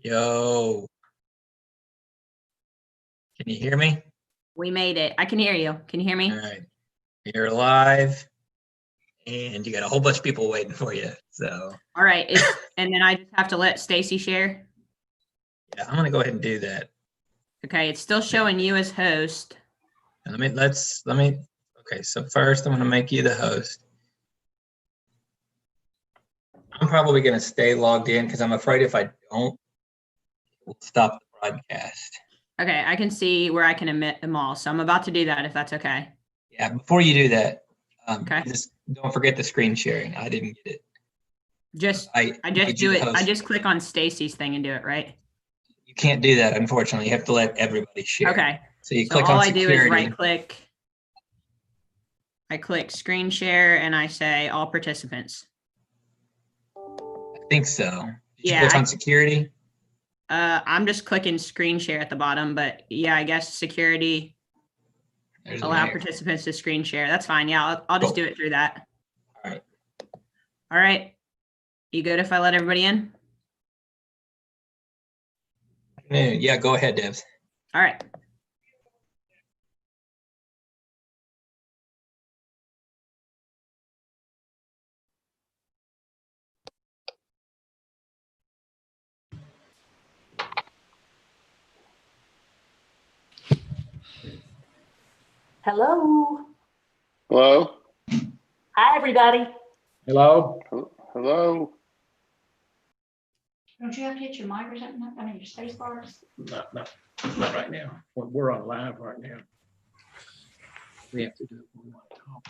Yo, can you hear me? We made it. I can hear you. Can you hear me? All right, you're live, and you got a whole bunch of people waiting for you. So, All right. And then I just have to let Stacy share. yeah, I'm gonna go ahead and do that. Okay, it's still showing you as host. And let me. Okay, so first I'm gonna make you the host. I'm probably gonna stay logged in because I'm afraid if I don't, we'll stop the broadcast. Okay, I can see where I can emit them all. So I'm about to do that if that's okay. Yeah, before you do that, Okay. just don't forget the screen sharing. I didn't get it. I just made you do the it. I host. just click on Stacy's thing and do it, right? You can't do that, unfortunately. You have to let everybody share. Okay. So you So click all on I do is security. right click. I click screen share and I say all participants. I think so. Did you Yeah, click on security? I'm just clicking screen share at the bottom, but yeah, I guess security. There's Allow Mary. participants to screen share. That's fine. Yeah, I'll just Cool. do it through that. All right. All right. You good if I let everybody in? Yeah, go ahead, Devs. All right. Hello. Hello? Hi, everybody. Hello? Hello? Don't you have to hit your mic or something? I mean, your space bars? Not right now. We're on live right now. We have to do it when we want to talk.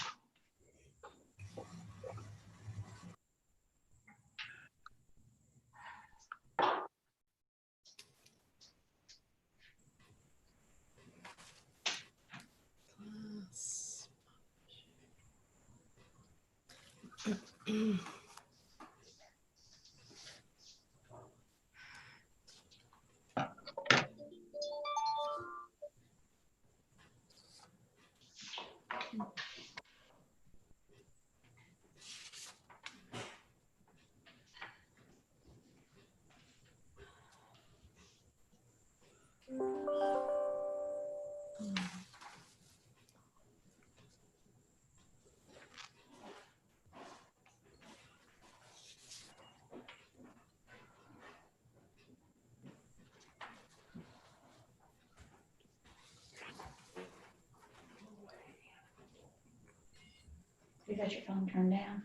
You got your phone turned down?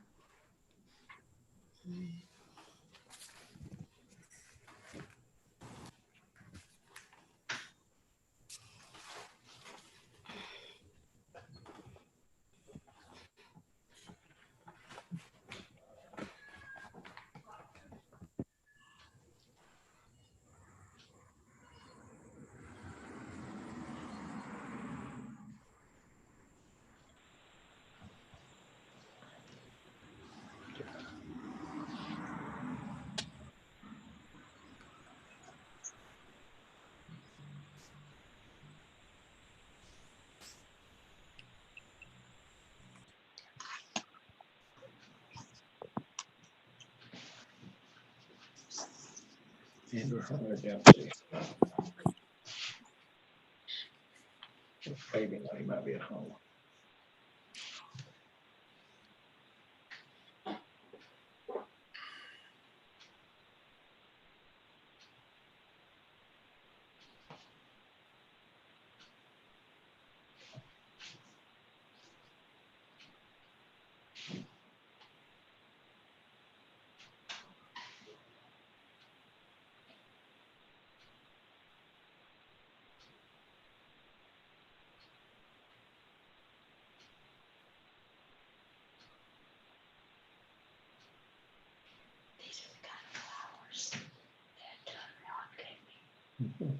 Andrew Hunter Dempsey. Maybe he might be at home. These are the kind of flowers that Ron gave me.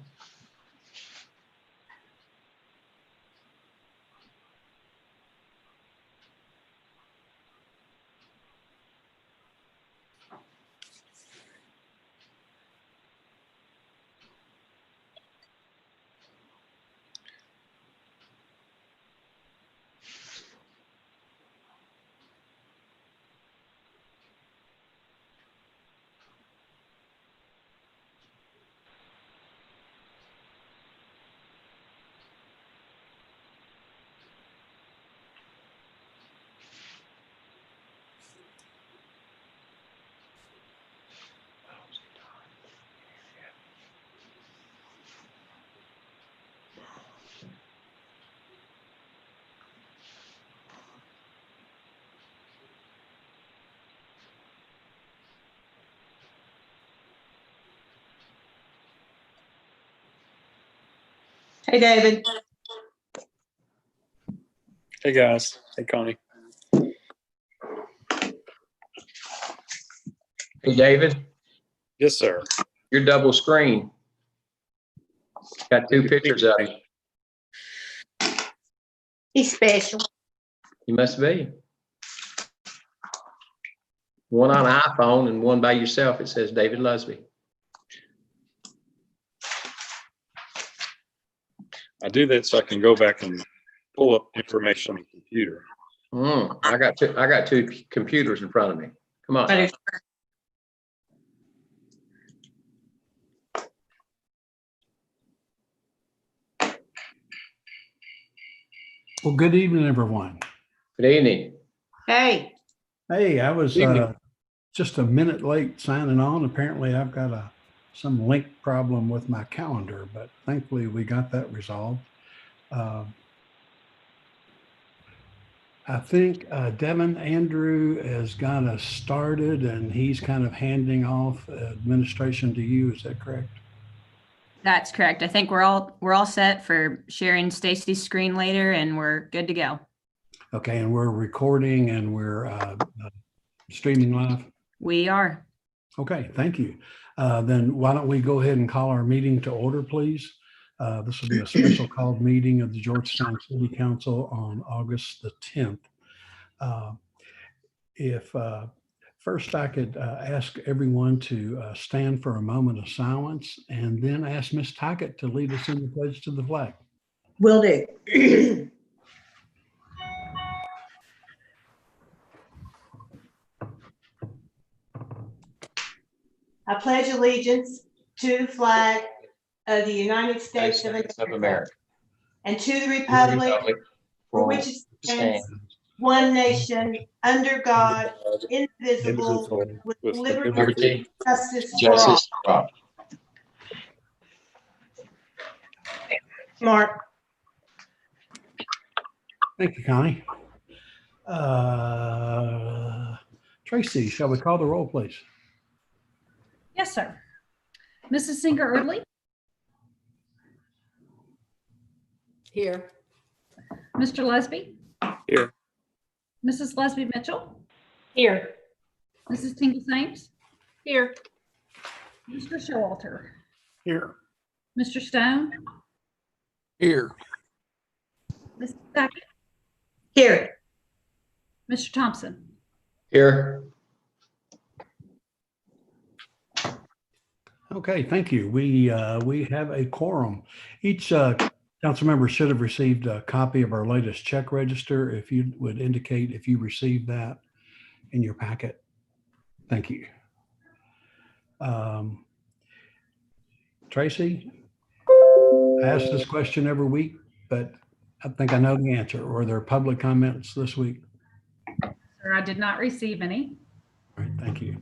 Hey, David. Hey guys. Hey Connie. Hey, David, Yes, sir. you're double screen. Got two pictures of you. He's special. You must be. One on an iPhone and one by yourself. It says David Lusby. I do that so I can go back and pull up information on the computer. I got two computers in front of me. Come on. Well, good evening, everyone. Good evening. Hey, Hey, I was Evening. just a minute late signing on. Apparently, I've got some link problem with my calendar, but thankfully we got that resolved. I think Devin Andrew has got us started, and he's kind of handing off administration to you. Is that correct? That's correct. I think we're all set for sharing Stacy's screen later, and we're good to go. Okay, and we're recording and we're streaming live. We are. Okay, thank you. Then why don't we go ahead and call our meeting to order, please? This will be a special called meeting of the Georgetown City Council on August the 10th. If first I could ask everyone to stand for a moment of silence and then ask Ms. Tackett to lead us in the pledge to the flag. will do. I pledge allegiance to the flag of the United States of America and to the republic for which it stands, one nation, under God, indivisible, with liberty, justice for all. Mark. Thank you, Connie. Tracy, shall we call the roll, please? Yes, sir. Mrs. Singer Erdley, Here. Mr. Lesby, Here. Mrs. Lesby Mitchell, Here. Mrs. Tingle Sames, Here. Mr. Showalter, Here. Mr. Stone, Here. Mrs. Tackett, Here. Mr. Thompson. Here. Okay, thank you. We have a quorum. Each council member should have received a copy of our latest check register. If you would indicate if you received that in your packet. Thank you. Tracy, I ask this question every week, but I think I know the answer. Were there public comments this week? Sir, I did not receive any. All right, thank you.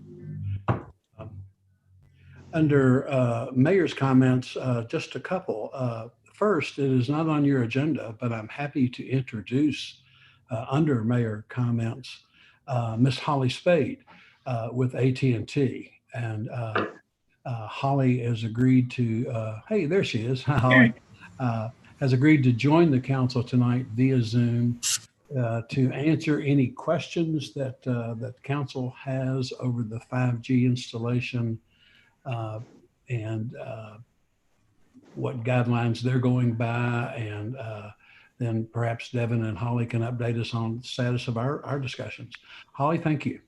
Under mayor's comments, just a couple. First, it is not on your agenda, but I'm happy to introduce under mayor comments, Miss Holly Spade with AT&T. And Holly has agreed to, hey, there she is. Holly has agreed to join the council tonight via Zoom to answer any questions that that council has over the 5G installation and what guidelines they're going by, and then perhaps Devin and Holly can update us on the status of our discussions. Holly, thank you.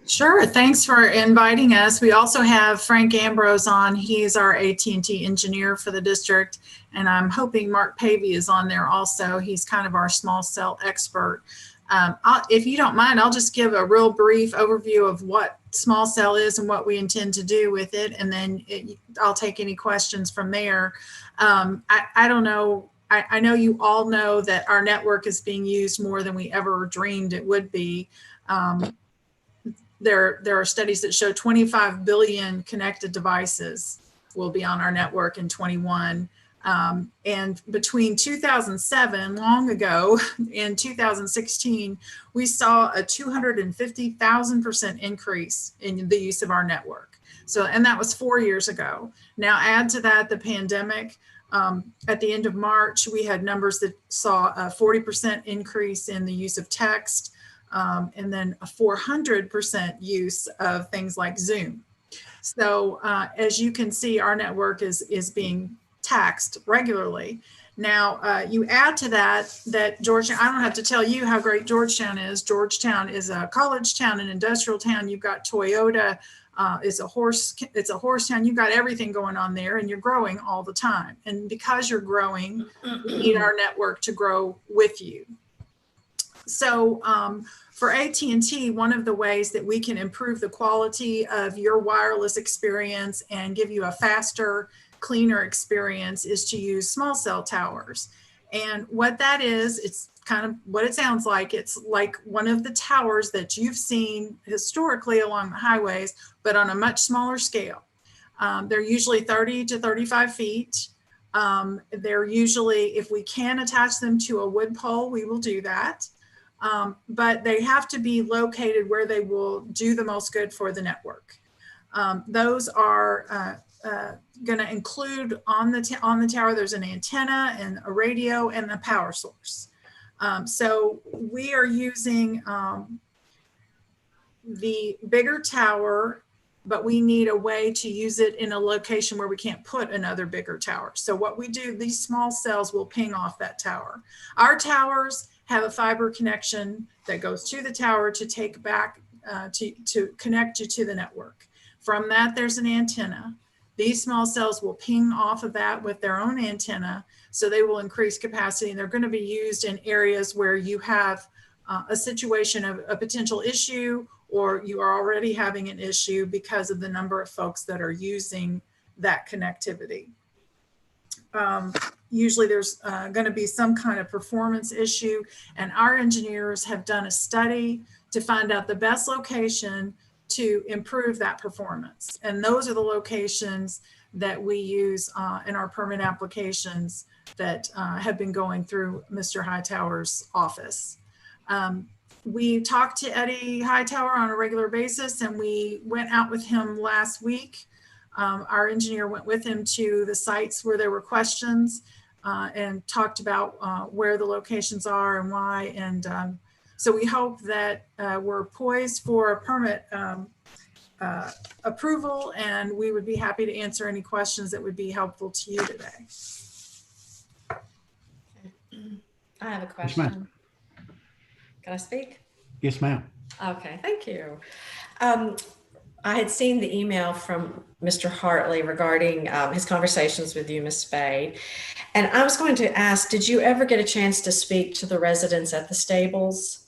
Sure. Thanks for inviting us. We also have Frank Ambrose on. He's our AT&T engineer for the district, and I'm hoping Mark Pavey is on there also. He's kind of our small cell expert. If you don't mind, I'll just give a real brief overview of what small cell is and what we intend to do with it, and then I'll take any questions from there. I don't know. I know you all know that our network is being used more than we ever dreamed it would be. There are studies that show 25 billion connected devices will be on our network in 21. And between 2007, long ago, and 2016, we saw a 250,000% increase in the use of our network. So, and that was 4 years ago. Now add to that the pandemic. At the end of March, we had numbers that saw a 40% increase in the use of text, and then a 400% use of things like Zoom. So as you can see, our network is being taxed regularly. Now, you add to that Georgetown, I don't have to tell you how great Georgetown is. Georgetown is a college town, an industrial town. You've got Toyota, it's a horse town. You've got everything going on there, and you're growing all the time. And because you're growing, we need our network to grow with you. So for AT&T, one of the ways that we can improve the quality of your wireless experience and give you a faster, cleaner experience is to use small cell towers. And what that is, it's kind of what it sounds like. It's like one of the towers that you've seen historically along the highways, but on a much smaller scale. They're usually 30 to 35 feet. They're usually, if we can attach them to a wood pole, we will do that. But they have to be located where they will do the most good for the network. Those are going to include on the tower, there's an antenna and a radio and a power source. So we are using the bigger tower, but we need a way to use it in a location where we can't put another bigger tower. So what we do, these small cells will ping off that tower. Our towers have a fiber connection that goes to the tower to take back, to connect you to the network. From that, there's an antenna. These small cells will ping off of that with their own antenna, so they will increase capacity, and they're going to be used in areas where you have a situation of a potential issue, or you are already having an issue because of the number of folks that are using that connectivity. Usually there's going to be some kind of performance issue, and our engineers have done a study to find out the best location to improve that performance. And those are the locations that we use in our permit applications that have been going through Mr. Hightower's office. We talked to Eddie Hightower on a regular basis, and we went out with him last week. Our engineer went with him to the sites where there were questions and talked about where the locations are and why. And so we hope that we're poised for a permit approval, and we would be happy to answer any questions that would be helpful to you today. I have a Yes, question. ma'am. Can I speak? Yes, ma'am. Okay, thank you. I had seen the email from Mr. Hartley regarding his conversations with you, Ms. Spade. And I was going to ask, did you ever get a chance to speak to the residents at the stables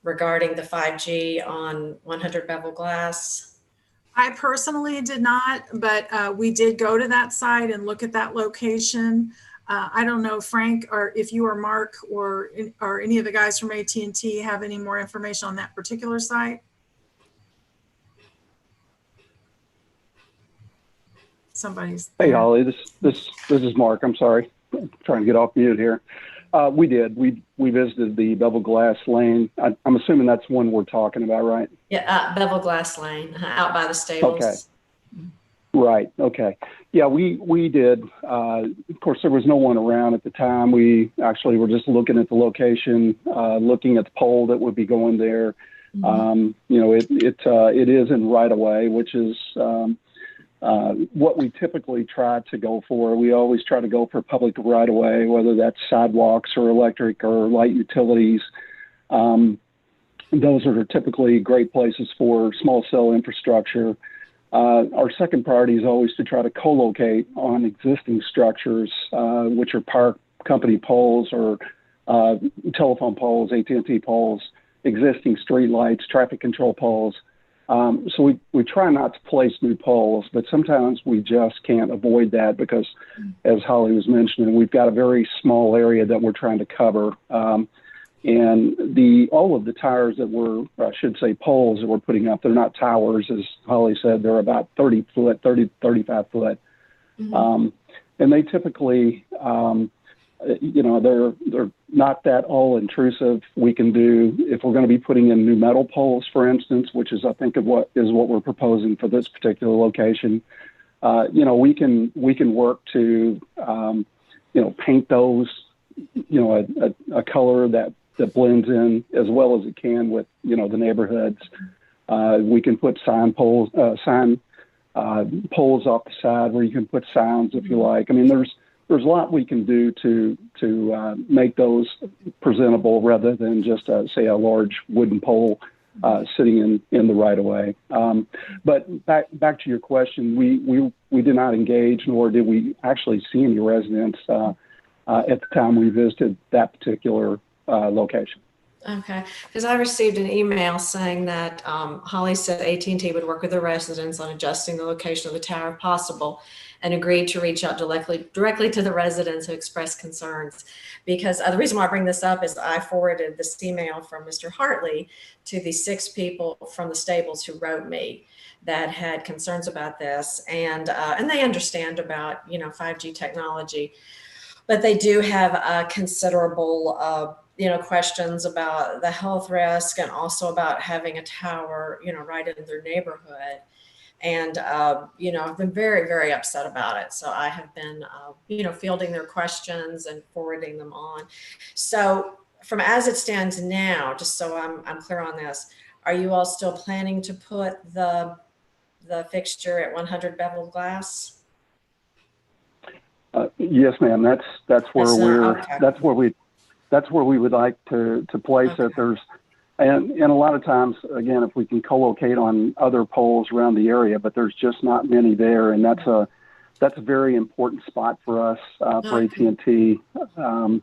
regarding the 5G on 100 Bevel Glass? I personally did not, but we did go to that site and look at that location. I don't know, Frank, or if you or Mark or any of the guys from AT&T have any more information on that particular site. Somebody's. Hey, Holly, this is Mark. I'm sorry, I'm trying to get off mute here. We did. We visited the Bevel Glass Lane. I'm assuming that's one we're talking about, right? Yeah, Bevel Glass Lane, out by the stables. Okay. Right. Okay. Yeah, we did. Of course, there was no one around at the time. We actually were just looking at the location, looking at the pole that would be going there. Mm-hmm. You know, it is in right of way, which is what we typically try to go for. We always try to go for public right of way, whether that's sidewalks or electric or light utilities. Those are typically great places for small cell infrastructure. Our second priority is always to try to co-locate on existing structures, which are power company poles or telephone poles, AT&T poles, existing street lights, traffic control poles. So we try not to place new poles, but sometimes we just can't avoid that because, as Holly was mentioning, we've got a very small area that we're trying to cover. And all of the towers that I should say poles that we're putting up, they're not towers, as Holly said, they're about 30 foot, 30, 35 foot. Mm-hmm. And they typically, you know, they're not that all intrusive. We can do, if we're going to be putting in new metal poles, for instance, which is, I think, of what we're proposing for this particular location. You know, we can work to paint those, a color that blends in as well as it can with, the neighborhoods. We can put poles off the side where you can put sounds if you like. I mean, there's a lot we can do to make those presentable rather than just say a large wooden pole sitting in the right of way. But back to your question, we did not engage, nor did we actually see any residents at the time we visited that particular location. Okay, because I received an email saying that Holly said AT&T would work with the residents on adjusting the location of the tower if possible, and agreed to reach out directly to the residents who expressed concerns. Because the reason why I bring this up is I forwarded this email from Mr. Hartley to the 6 people from the stables who wrote me that had concerns about this, and they understand about 5G technology, but they do have considerable questions about the health risk and also about having a tower, right in their neighborhood. And, I've been very, very upset about it. So I have been, fielding their questions and forwarding them on. So from as it stands now, just so I'm clear on this, are you all still planning to put the fixture at 100 bevel glass? Yes, ma'am. That's where that's where we would like to place it. There's, and a lot of times, again, if we can co-locate on other poles around the area, but there's just not many there, and that's a very important spot for us for AT&T. And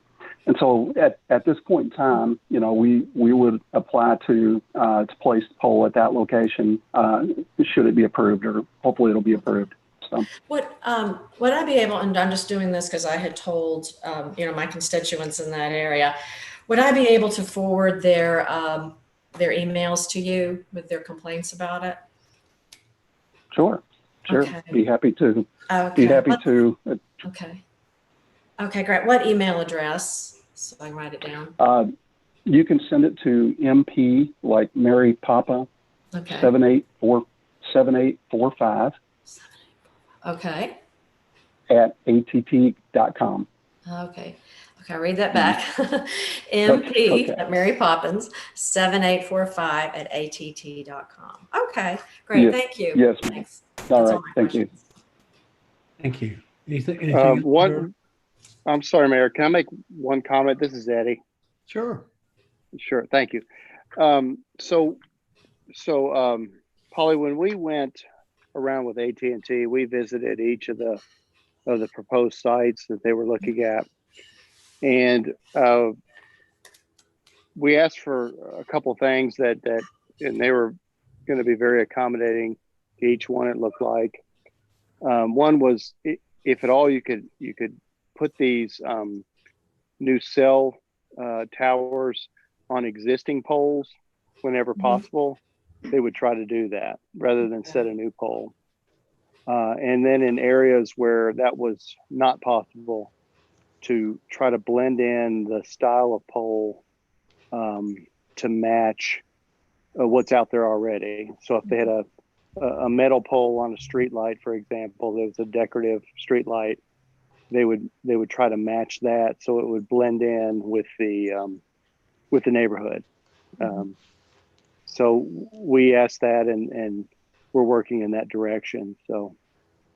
so at this point in time, we would apply to place the pole at that location should it be approved, or hopefully it'll be approved. So. Would I be able, and I'm just doing this because I had told my constituents in that area, would I be able to forward their emails to you with their complaints about it? Sure. Okay. Be happy to. Okay. Be happy to. Okay. Okay, great. What email address? So I can write it down. You can send it to MP, like Mary Papa, okay. 7845. Okay. At att.com. Okay. Okay, I'll read that back. MP at Mary Poppins 7845 at att.com. Okay, great. Yes. Thank you. Yes. Thanks. All right. Thank you. Thank you. Anything I'm sorry, Mayor. Can I make one comment? This is Eddie. Sure. Sure. Thank you. Polly, when we went around with AT&T, we visited each of the proposed sites that they were looking at, and we asked for a couple things and they were going to be very accommodating to each one. It looked like one was, if at all, you could put these new cell towers on existing poles whenever possible. They would try to do that rather than set a new pole. And then in areas where that was not possible, to try to blend in the style of pole to match what's out there already. So if they had a metal pole on a street light, for example, that was a decorative street light, they would try to match that so it would blend in with the neighborhood. So we asked that, and we're working in that direction. So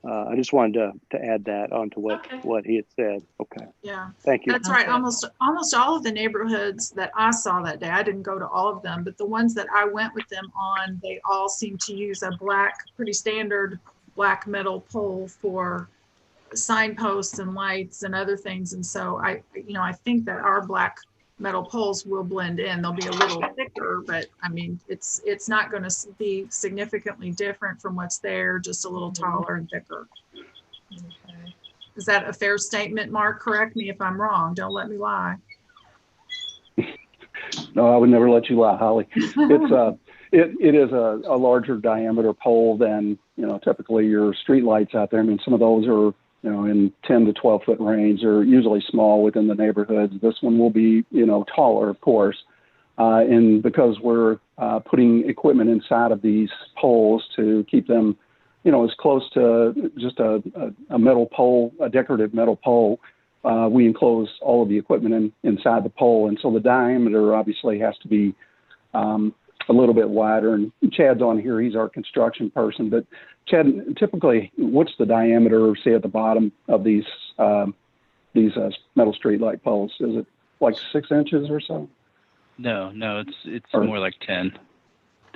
I just wanted to add that onto what he had said. Okay. Yeah. Thank you. That's right. Almost all of the neighborhoods that I saw that day, I didn't go to all of them, but the ones that I went with them on, they all seem to use a pretty standard black metal pole for signposts and lights and other things. And so I think that our black metal poles will blend in. They'll be a little thicker, but I mean, it's not going to be significantly different from what's there, just a little taller and thicker. Okay. Is that a fair statement, Mark? Correct me if I'm wrong. Don't let me lie. No, I would never let you lie, Holly. It is a larger diameter pole than, typically your street lights out there. I mean, some of those are, in 10 to 12 foot range. They're usually small within the neighborhoods. This one will be, taller, of course. And because we're putting equipment inside of these poles to keep them, as close to just a metal pole, a decorative metal pole, we enclose all of the equipment inside the pole. And so the diameter obviously has to be a little bit wider. And Chad's on here. He's our construction person. But Chad, typically, what's the diameter, say, at the bottom of these metal street light poles? Is it like 6 inches or so? No, it's more like 10.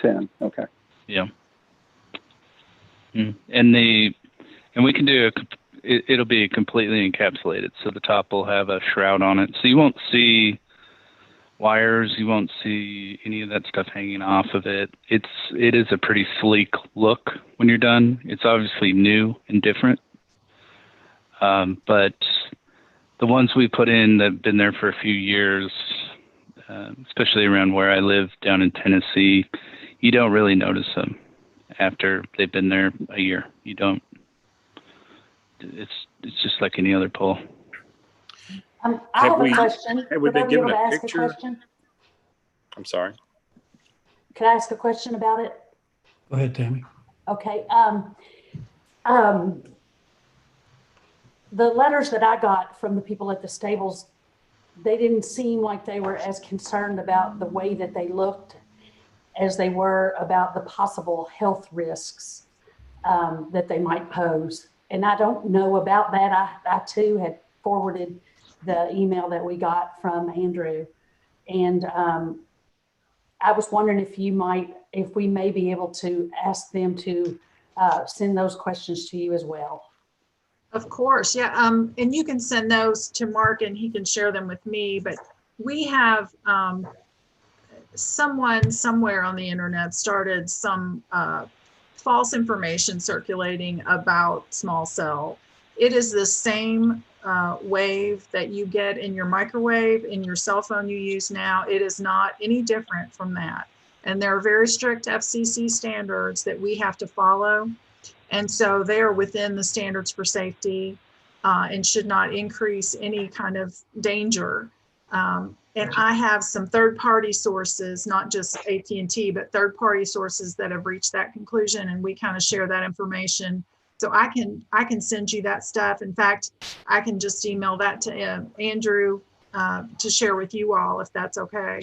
10, okay. Yeah. And we can do it'll be completely encapsulated. So the top will have a shroud on it. So you won't see wires, you won't see any of that stuff hanging off of it. It is a pretty sleek look when you're done. It's obviously new and different. But the ones we put in that have been there for a few years, especially around where I live down in Tennessee, you don't really notice them after they've been there a year. You don't. It's just like any other pole. I have a question. Have we Would I been be able given to a ask a picture? question? I'm sorry. Could I ask a question about it? Go ahead, Tammy. Okay. The letters that I got from the people at the stables, they didn't seem like they were as concerned about the way that they looked as they were about the possible health risks that they might pose. And I don't know about that. I too had forwarded the email that we got from Andrew. And I was wondering if we may be able to ask them to send those questions to you as well. Of course, yeah. And you can send those to Mark and he can share them with me. But we have someone somewhere on the internet started some false information circulating about small cell. It is the same wave that you get in your microwave, in your cell phone you use now. It is not any different from that. And there are very strict FCC standards that we have to follow. And so they are within the standards for safety and should not increase any kind of danger. And I have some third-party sources, not just AT&T, but third-party sources that have reached that conclusion, and we kind of share that information. So I can send you that stuff. In fact, I can just email that to Andrew to share with you all, if that's okay.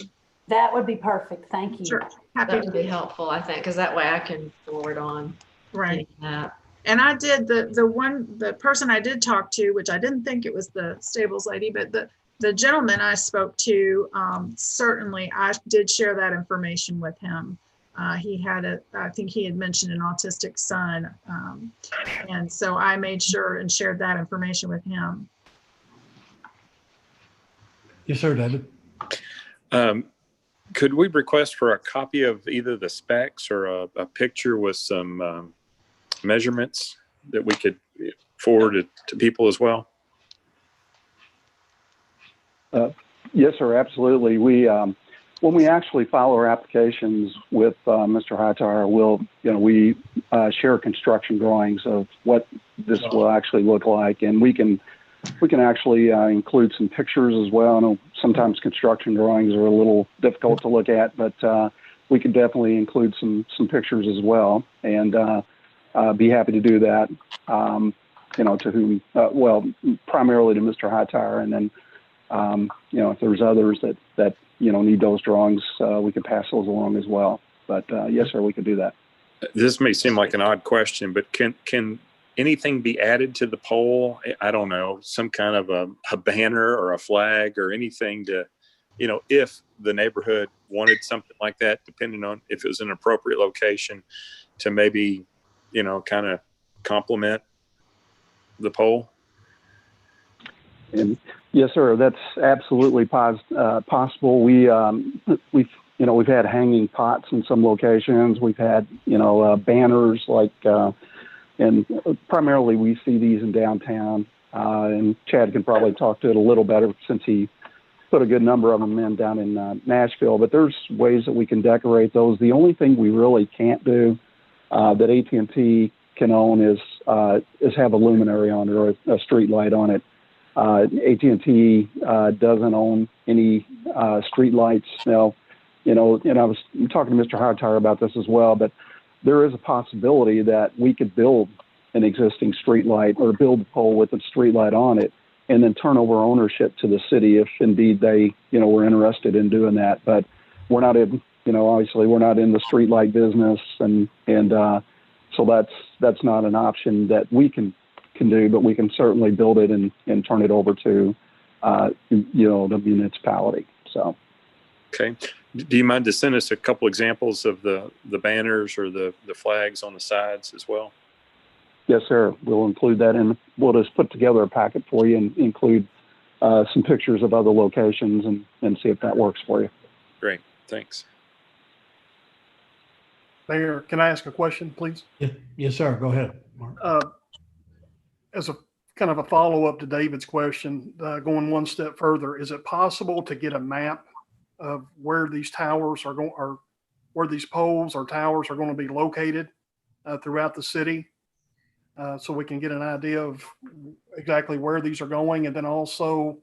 That would be perfect. Thank you. Sure. Happy That would to be helpful, I think, because that way I can forward on. Right. That. And I did the person I did talk to, which I didn't think it was the stables lady, but the gentleman I spoke to, certainly I did share that information with him. He had I think he had mentioned an autistic son. And so I made sure and shared that information with him. Yes, sir, David. Could we request for a copy of either the specs or a picture with some measurements that we could forward to people as well? Yes, sir, absolutely. We, when we actually file our applications with Mr. Hightower, we share construction drawings of what this will actually look like, and we can actually include some pictures as well. I know sometimes construction drawings are a little difficult to look at, but we could definitely include some pictures as well, and be happy to do that. To whom, primarily to Mr. Hightower, and then if there's others that need those drawings, we could pass those along as well. But yes, sir, we could do that. This may seem like an odd question, but can anything be added to the pole? I don't know, some kind of a banner or a flag or anything to, if the neighborhood wanted something like that, depending on if it was an appropriate location, to maybe, kind of complement the pole. And yes, sir, that's absolutely possible. We've had hanging pots in some locations. We've had, banners and primarily we see these in downtown. And Chad can probably talk to it a little better since he put a good number of them in down in Nashville. But there's ways that we can decorate those. The only thing we really can't do that AT&T can own is have a luminary on it or a street light on it. AT&T doesn't own any street lights now. And I was talking to Mr. Hightower about this as well, but there is a possibility that we could build an existing street light or build a pole with a street light on it and then turn over ownership to the city if indeed they, were interested in doing that. But we're not in, obviously we're not in the streetlight business, and so that's not an option that we can do, but we can certainly build it and turn it over to, the municipality. So. Okay. Do you mind to send us a couple examples of the banners or the flags on the sides as well? Yes, sir. We'll include that in. We'll just put together a packet for you and include some pictures of other locations and see if that works for you. Great. Thanks. Mayor, can I ask a question, please? Yes, sir. Go ahead, Mark. As a kind of a follow-up to David's question, going one step further, is it possible to get a map of where these towers are going, or where these poles or towers are going to be located throughout the city, so we can get an idea of exactly where these are going? And then also,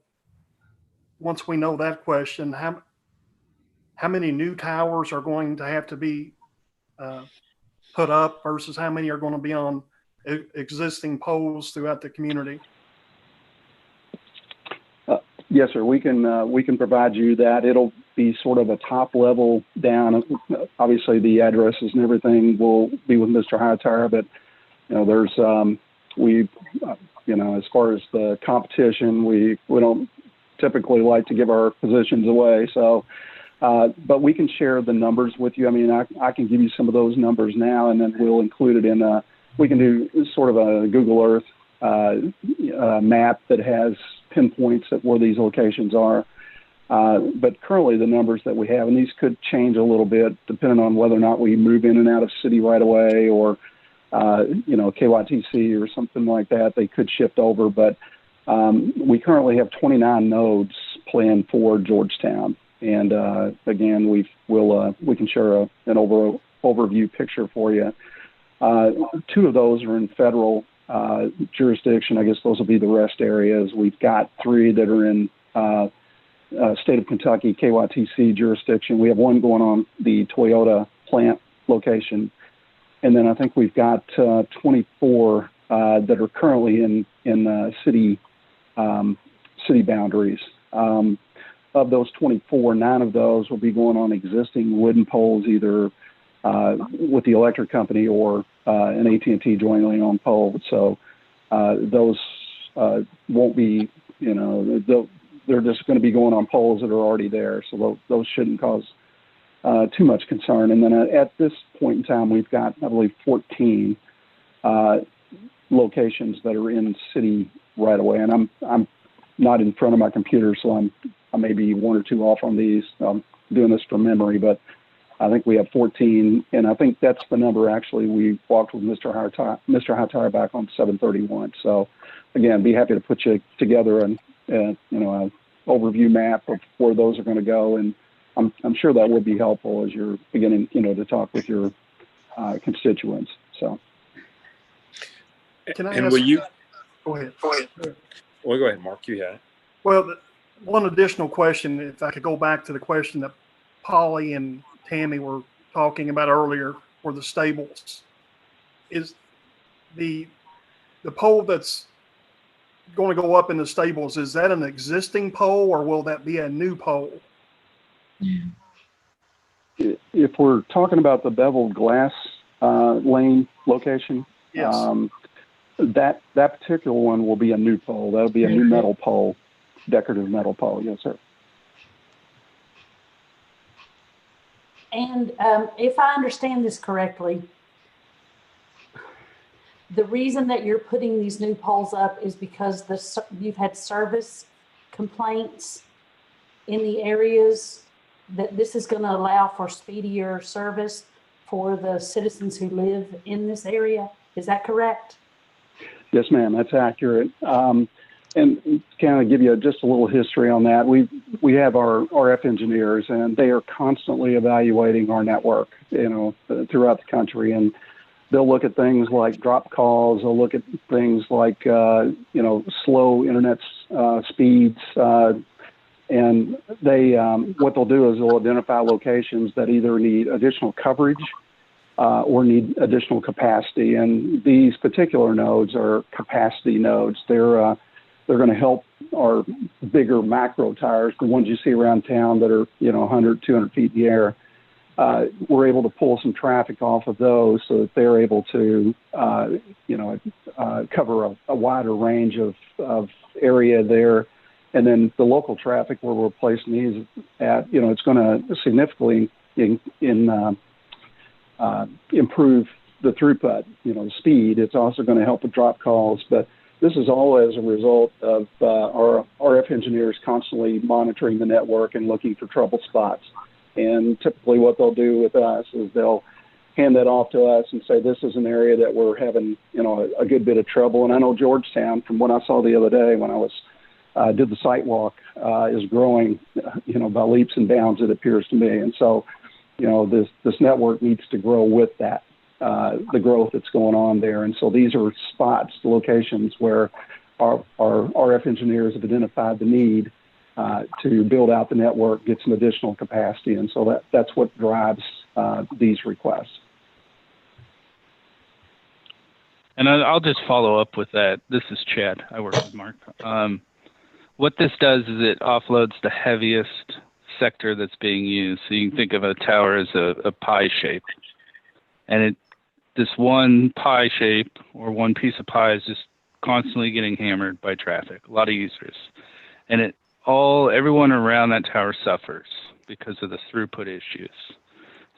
once we know that question, how many new towers are going to have to be put up versus how many are going to be on existing poles throughout the community? Yes, sir. We can provide you that. It'll be sort of a top level down. Obviously, the addresses and everything will be with Mr. Hightower, but there's as far as the competition, we don't typically like to give our positions away. So, but we can share the numbers with you. I mean, I can give you some of those numbers now, and then we'll include it in we can do sort of a Google Earth map that has pinpoints at where these locations are. But currently the numbers that we have, and these could change a little bit depending on whether or not we move in and out of city right away, or, KYTC or something like that, they could shift over. But we currently have 29 nodes planned for Georgetown. And again, we can share an overview picture for you. 2 of those are in federal jurisdiction. I guess those will be the rest areas. We've got 3 that are in state of Kentucky, KYTC jurisdiction. We have 1 going on the Toyota plant location. And then I think we've got 24 that are currently in city boundaries. Of those 24, 9 of those will be going on existing wooden poles, either with the electric company or an AT&T jointly owned pole. So those won't be, they're just going to be going on poles that are already there. So those shouldn't cause too much concern. And then at this point in time, we've got, I believe, 14 locations that are in city right away. And I'm not in front of my computer, so I may be 1 or 2 off on these. I'm doing this from memory, but I think we have 14, and I think that's the number actually we walked with Mr. Hightower back on 7/31. So again, be happy to put you together an overview map of where those are going to go, and I'm sure that would be helpful as you're beginning, to talk with your constituents. So, can I and ask, will you? Go ahead. Well, go ahead, Mark. You had it. Well, one additional question, if I could go back to the question that Polly and Tammy were talking about earlier, for the stables, is the pole that's going to go up in the stables, is that an existing pole or will that be a new pole? If we're talking about the beveled glass lane location, yes. That particular one will be a new pole. That'll be a new metal pole, decorative metal pole. Yes, sir. And if I understand this correctly, the reason that you're putting these new poles up is because you've had service complaints in the areas, that this is going to allow for speedier service for the citizens who live in this area. Is that correct? Yes, ma'am, that's accurate. And kind of give you just a little history on that. We have our RF engineers, and they are constantly evaluating our network, throughout the country. And they'll look at things like drop calls. They'll look at things like, slow internet speeds. And they, what they'll do is they'll identify locations that either need additional coverage or need additional capacity. And these particular nodes are capacity nodes. They're they're going to help our bigger macro tires, the ones you see around town that are, 100, 200 feet in the air. We're able to pull some traffic off of those so that they're able to, cover a wider range of area there. And then the local traffic where we're placing these at, it's going to significantly improve the throughput, the speed. It's also going to help with drop calls. But this is all as a result of our RF engineers constantly monitoring the network and looking for trouble spots. And typically what they'll do with us is they'll hand that off to us and say, this is an area that we're having, a good bit of trouble. And I know Georgetown, from what I saw the other day when I was did the site walk, is growing, by leaps and bounds, it appears to me. And so, this network needs to grow with that, the growth that's going on there. And so these are spots, locations where our RF engineers have identified the need to build out the network, get some additional capacity. And so that's what drives these requests. And I'll just follow up with that. This is Chad. I work with Mark. What this does is it offloads the heaviest sector that's being used. So you can think of a tower as a pie shape. And this one pie shape or one piece of pie is just constantly getting hammered by traffic, a lot of users. And everyone around that tower suffers because of the throughput issues.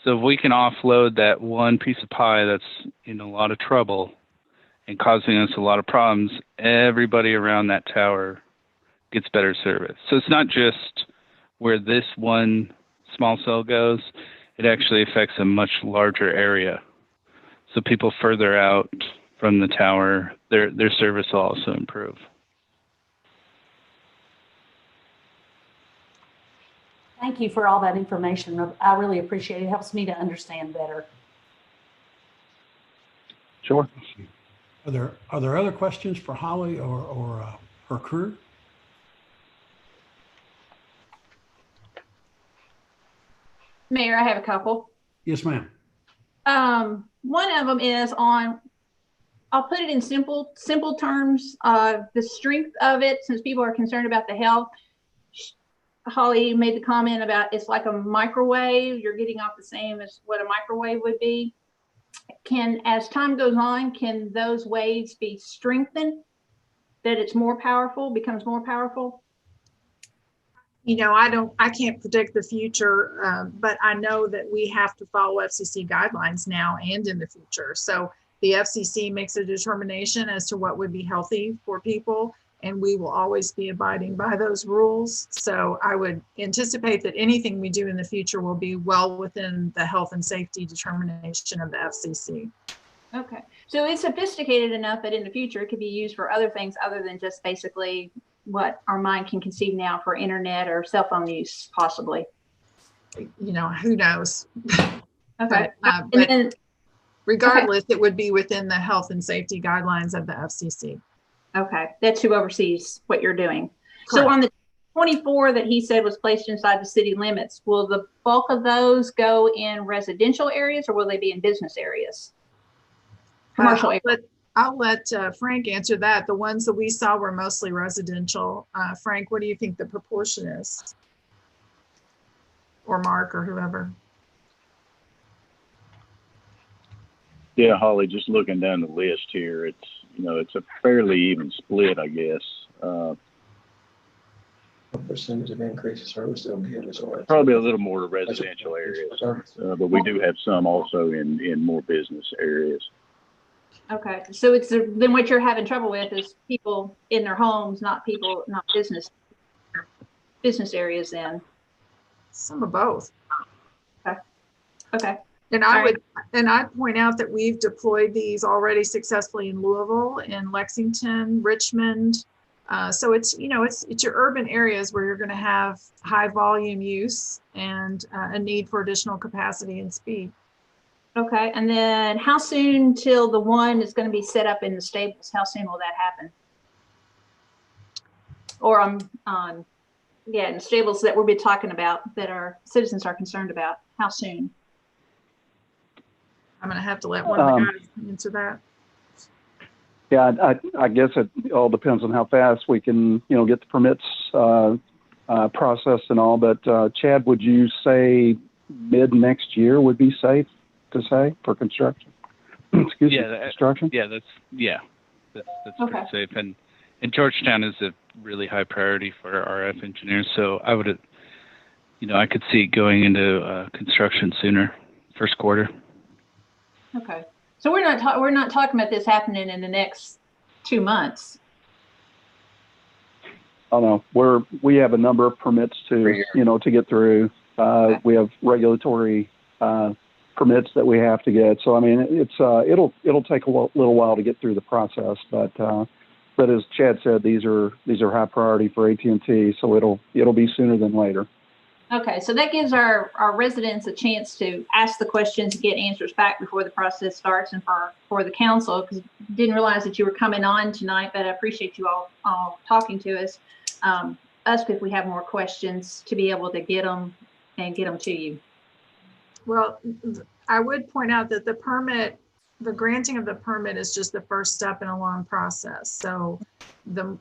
So if we can offload that one piece of pie that's in a lot of trouble and causing us a lot of problems, everybody around that tower gets better service. So it's not just where this one small cell goes, it actually affects a much larger area. So people further out from the tower, their service will also improve. Thank you for all that information. I really appreciate it. It helps me to understand better. Sure. Are there other questions for Holly or her crew? Mayor, I have a couple. Yes, ma'am. One of them is on, I'll put it in simple terms, the strength of it, since people are concerned about the health. Holly made the comment about it's like a microwave. You're getting off the same as what a microwave would be. As time goes on, can those waves be strengthened, that it's more powerful, becomes more powerful? I can't predict the future, but I know that we have to follow FCC guidelines now and in the future. So the FCC makes a determination as to what would be healthy for people, and we will always be abiding by those rules. So I would anticipate that anything we do in the future will be well within the health and safety determination of the FCC. Okay, so it's sophisticated enough that in the future it could be used for other things other than just basically what our mind can conceive now for internet or cell phone use, possibly. Who knows? Okay. But regardless, it would be within the health and safety guidelines of the FCC. Okay, that's who oversees what you're doing. Correct. So on the 24 that he said was placed inside the city limits, will the bulk of those go in residential areas or will they be in business areas? Commercial areas? I'll let Frank answer that. The ones that we saw were mostly residential. Frank, what do you think the proportion is? Or Mark or whoever. Yeah, Holly, just looking down the list here, it's a fairly even split, I guess. What percentage of increase in service they'll give us? Probably a little more residential areas, but we do have some also in more business areas. Okay, so then what you're having trouble with is people in their homes, not business areas then. Some of both. Okay. And I'd point out that we've deployed these already successfully in Louisville, in Lexington, Richmond. So it's your urban areas where you're going to have high volume use and a need for additional capacity and speed. Okay, and then how soon till the one is going to be set up in the stables? How soon will that happen? Or in the stables that we'll be talking about that our citizens are concerned about. How soon? I'm going to have to let one of the guys answer that. Yeah, I guess it all depends on how fast we can, get the permits processed and all. But Chad, would you say mid next year would be safe to say for construction? Excuse me, construction? That's Okay. pretty safe. And Georgetown is a really high priority for our RF engineers. So I would, I could see it going into construction sooner, first quarter. Okay. So we're not talking about this happening in the next 2 months. Oh no, we have a number of permits to get through. Okay. We have regulatory permits that we have to get. So I mean, it'll take a little while to get through the process, but as Chad said, these are high priority for AT&T, so it'll be sooner than later. Okay, so that gives our residents a chance to ask the questions, get answers back before the process starts, and for the council, because didn't realize that you were coming on tonight, but I appreciate you all talking to us. If we have more questions, to be able to get them to you. Well, I would point out that the granting of the permit is just the first step in a long process. So the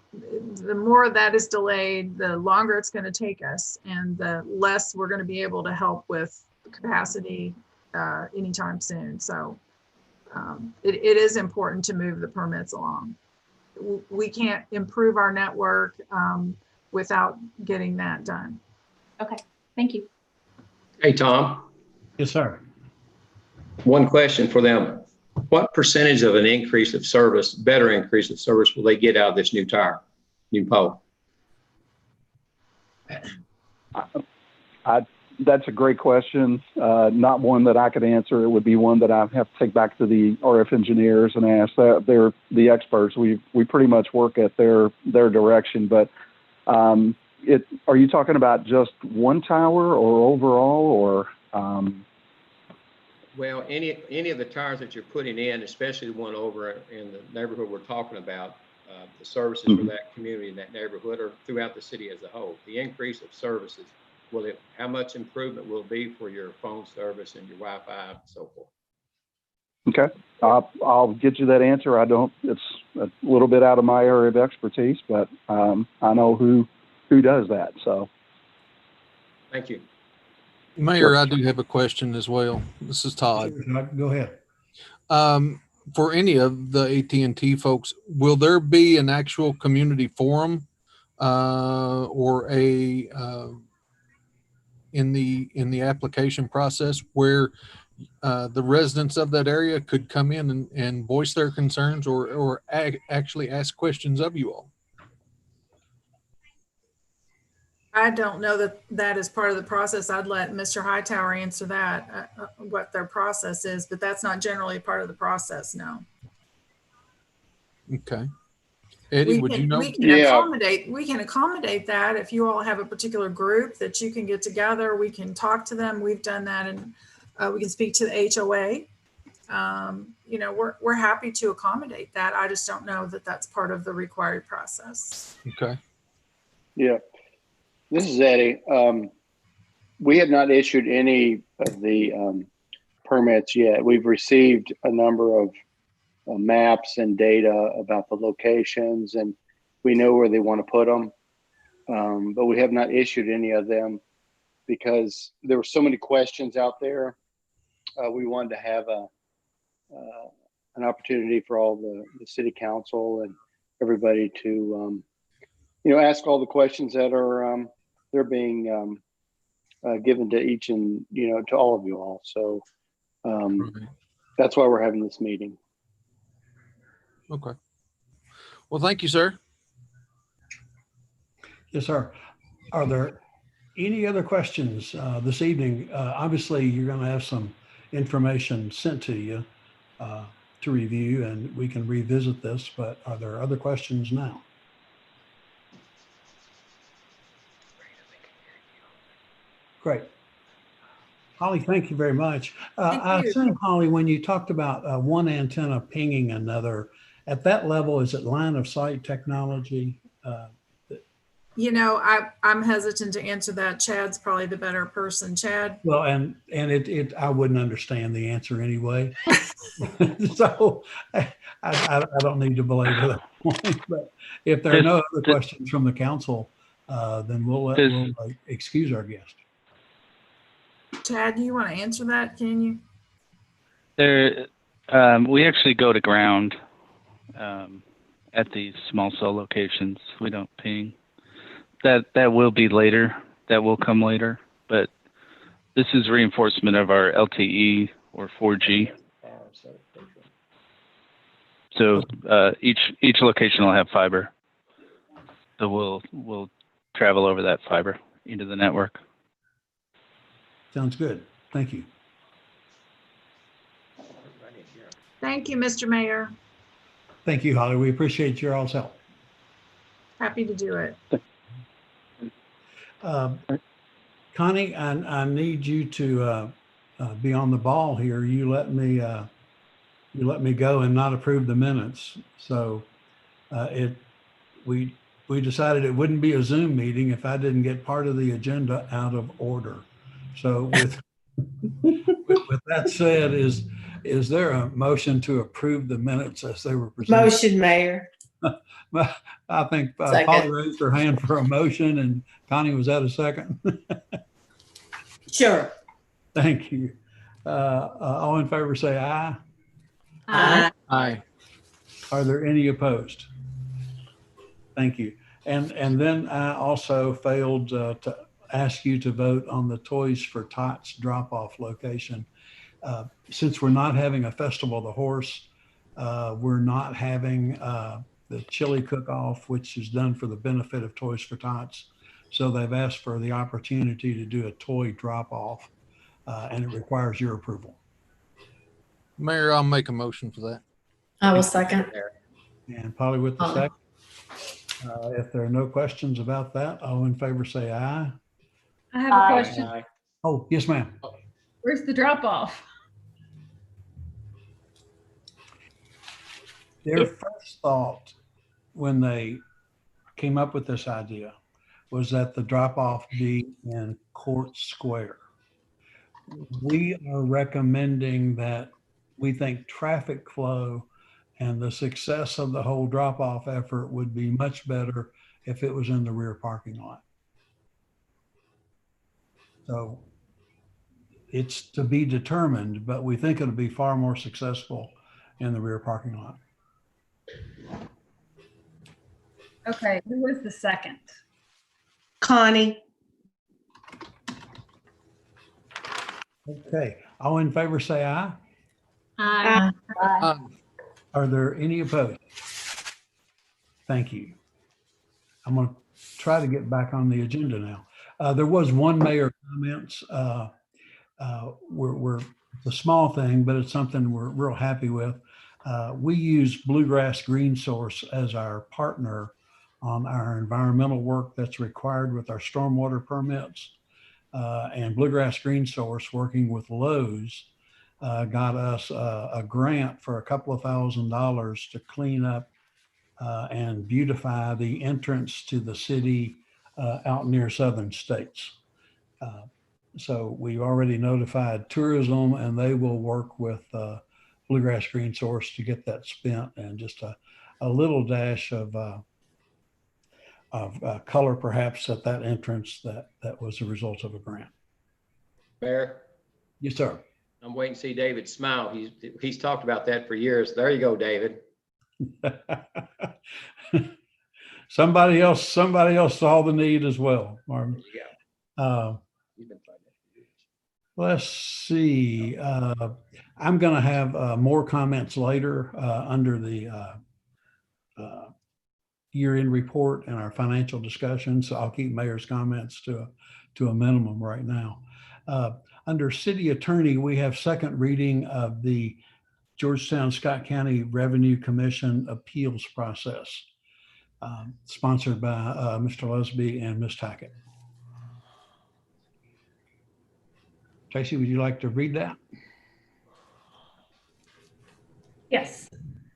more that is delayed, the longer it's going to take us, and the less we're going to be able to help with capacity anytime soon. So it is important to move the permits along. We can't improve our network without getting that done. Okay, thank you. Hey, Tom, Yes, sir. one question for them. What percentage of an increase of service, better increase of service, will they get out of this new pole? That's a great question. Not one that I could answer. It would be one that I have to take back to the RF engineers and ask. They're the experts. We pretty much work at their direction. But are you talking about just one tower or overall, or? Well, any of the towers that you're putting in, especially the one over in the neighborhood we're talking about, the services for that community in that neighborhood or throughout the city as a whole. The increase of services, how much improvement will it be for your phone service and your Wi-Fi and so forth? Okay, I'll get you that answer. It's a little bit out of my area of expertise, but I know who does that. So, thank you. Mayor, I do have a question as well. This is Todd. Go ahead. For any of the AT&T folks, will there be an actual community forum or in the application process where the residents of that area could come in and voice their concerns or actually ask questions of you all? I don't know that is part of the process. I'd let Mr. Hightower answer that, what their process is, but that's not generally part of the process, no. Okay. Eddie, would you know? We can accommodate that. If you all have a particular group that you can get together, we can talk to them. We've done that, and we can speak to the HOA. We're happy to accommodate that. I just don't know that that's part of the required process. Okay. Yeah. This is Eddie. We have not issued any of the permits yet. We've received a number of maps and data about the locations, and we know where they want to put them. But we have not issued any of them because there were so many questions out there. We wanted to have an opportunity for all the city council and everybody to ask all the questions that are they're being given to each and to all of you all. So that's why we're having this meeting. Okay. Well, thank you, sir. Yes, sir. Are there any other questions this evening? Obviously, you're going to have some information sent to you to review, and we can revisit this, but are there other questions now? Great. Holly, thank you very much. I assume, Holly, when you talked about one antenna pinging another, at that level, is it line of sight technology? You know, I'm hesitant to answer that. Chad's probably the better person. Chad? Well, and I wouldn't understand the answer anyway. So I don't need to belabor that point. But if there are no other questions from the council, then we'll excuse our guest. Chad, do you want to answer that? Can you? There, we actually go to ground at these small cell locations. We don't ping. That will be later. That will come later. But this is reinforcement of our LTE or 4G. So each location will have fiber. So we'll travel over that fiber into the network. Sounds good. Thank you. Thank you, Mr. Mayor. Thank you, Holly. We appreciate your all's help. Happy to do it. Connie, I need you to be on the ball here. You let me go and not approve the minutes. So we decided it wouldn't be a Zoom meeting if I didn't get part of the agenda out of order. So with that said, is there a motion to approve the minutes as they were presented? Motion, Mayor. I think Polly raised her hand for a motion, and Connie, was that a second? Sure. Thank you. All in favor say aye. Aye. Aye. Are there any opposed? Thank you. And then I also failed to ask you to vote on the Toys for Tots drop-off location. Since we're not having a Festival of the Horse, we're not having the chili cook-off, which is done for the benefit of Toys for Tots. So they've asked for the opportunity to do a toy drop-off, and it requires your approval. Mayor, I'll make a motion for that. I will second. And Polly with the second. If there are no questions about that, all in favor say aye. I have a question. Oh, yes, ma'am. Where's the drop off? Their first thought when they came up with this idea was that the drop-off be in Court Square. We are recommending that we think traffic flow and the success of the whole drop-off effort would be much better if it was in the rear parking lot. So it's to be determined, but we think it'll be far more successful in the rear parking lot. Okay, who was the second? Connie. Okay, all in favor say aye. Aye. Are there any opposed? Thank you. I'm going to try to get back on the agenda now. There was one mayor comments. We're it's a small thing, but it's something we're real happy with. We use Bluegrass Green Source as our partner on our environmental work that's required with our stormwater permits. And Bluegrass Green Source, working with Lowe's, got us a grant for $2,000 to clean up and beautify the entrance to the city out near Southern States. So we've already notified tourism, and they will work with Bluegrass Green Source to get that spent, and just a little dash of color perhaps at that entrance that was a result of a grant. Mayor? Yes, sir. I'm waiting to see David smile. He's talked about that for years. There you go, David. Somebody else saw the need as well, Marvin. Let's see. I'm going to have more comments later under the year-end report and our financial discussion. So I'll keep mayor's comments to a minimum right now. Under city attorney, we have second reading of the Georgetown Scott County Revenue Commission appeals process, sponsored by Mr. Lusby and Ms. Tackett. Tracy, would you like to read that? Yes.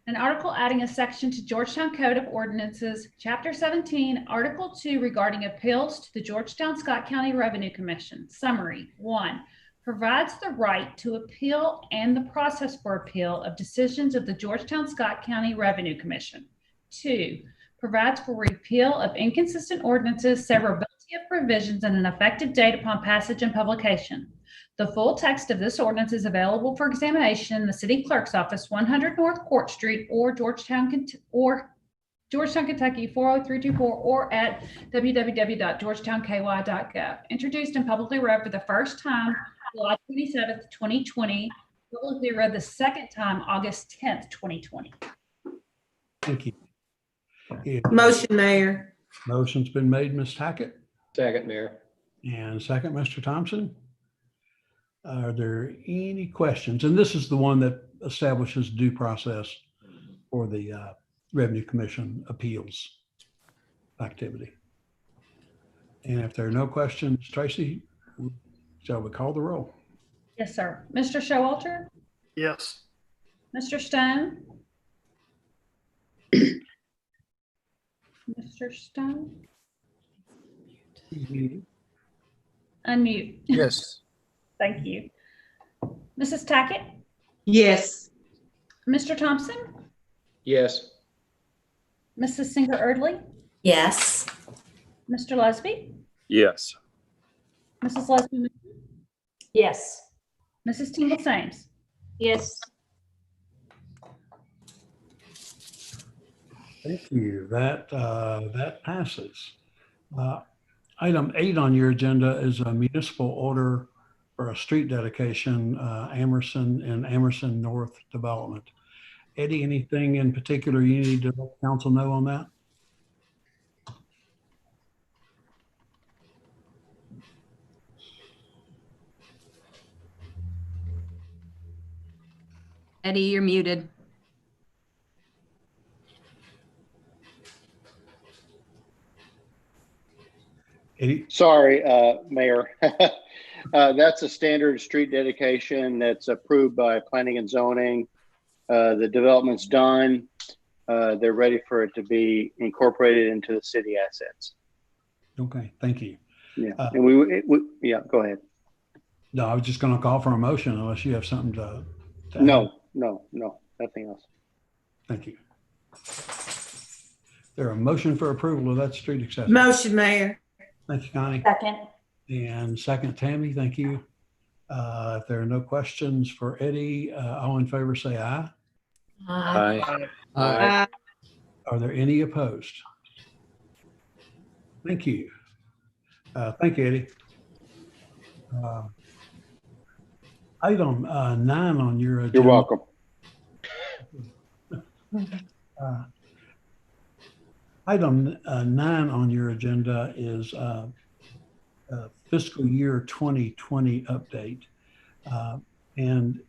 An article adding a section to Georgetown Code of Ordinances, Chapter 17, Article 2 regarding appeals to the Georgetown-Scott County Revenue Commission. Summary. 1. Provides the right to appeal and the process for appeal of decisions of the Georgetown-Scott County Revenue Commission. 2. Provides for repeal of inconsistent ordinances, severability of provisions, and an effective date upon passage and publication. The full text of this ordinance is available for examination in the City Clerk's Office, 100 North Court Street, or Georgetown, Kentucky 40324, or at www.georgetownky.gov. Introduced and publicly read for the first time July 27th, 2020. Publicly read the second time August 10th, 2020. Thank you. Motion, Mayor. Motion's been made, Ms. Tackett, Second, Mayor. and second, Mr. Thompson. Are there any questions? And this is the one that establishes due process for the Revenue Commission appeals activity. And if there are no questions, Tracy, shall we call the roll? Yes, sir. Mr. Showalter? Yes. Mr. Stone? Mr. Stone? Unmute. Yes. Thank you. Mrs. Tackett? Yes. Mr. Thompson? Yes. Mrs. Singer-Erdley? Yes. Mr. Lesby? Yes. Mrs. Lesby? Yes. Mrs. Tingle Sames? Yes. Thank you. That passes. Item 8 on your agenda is a municipal order for a street dedication, Amerson and Amerson North Development. Eddie, anything in particular you need to let council know on that? Eddie, you're muted. Eddie? Sorry, Mayor. That's a standard street dedication that's approved by planning and zoning. The development's done. They're ready for it to be incorporated into the city assets. Okay, thank you. Yeah, and yeah, go ahead. No, I was just going to call for a motion unless you have something to add. No, nothing else. Thank you. There a motion for approval of that street acceptance? Motion, Mayor. Thank you, Connie. Second. And second, Tammy, thank you. If there are no questions for Eddie, all in favor say aye. Aye. Are there any opposed? Thank you. Thank you, Eddie. Item 9 on your agenda. You're welcome. Item 9 on your agenda is fiscal year 2020 update. And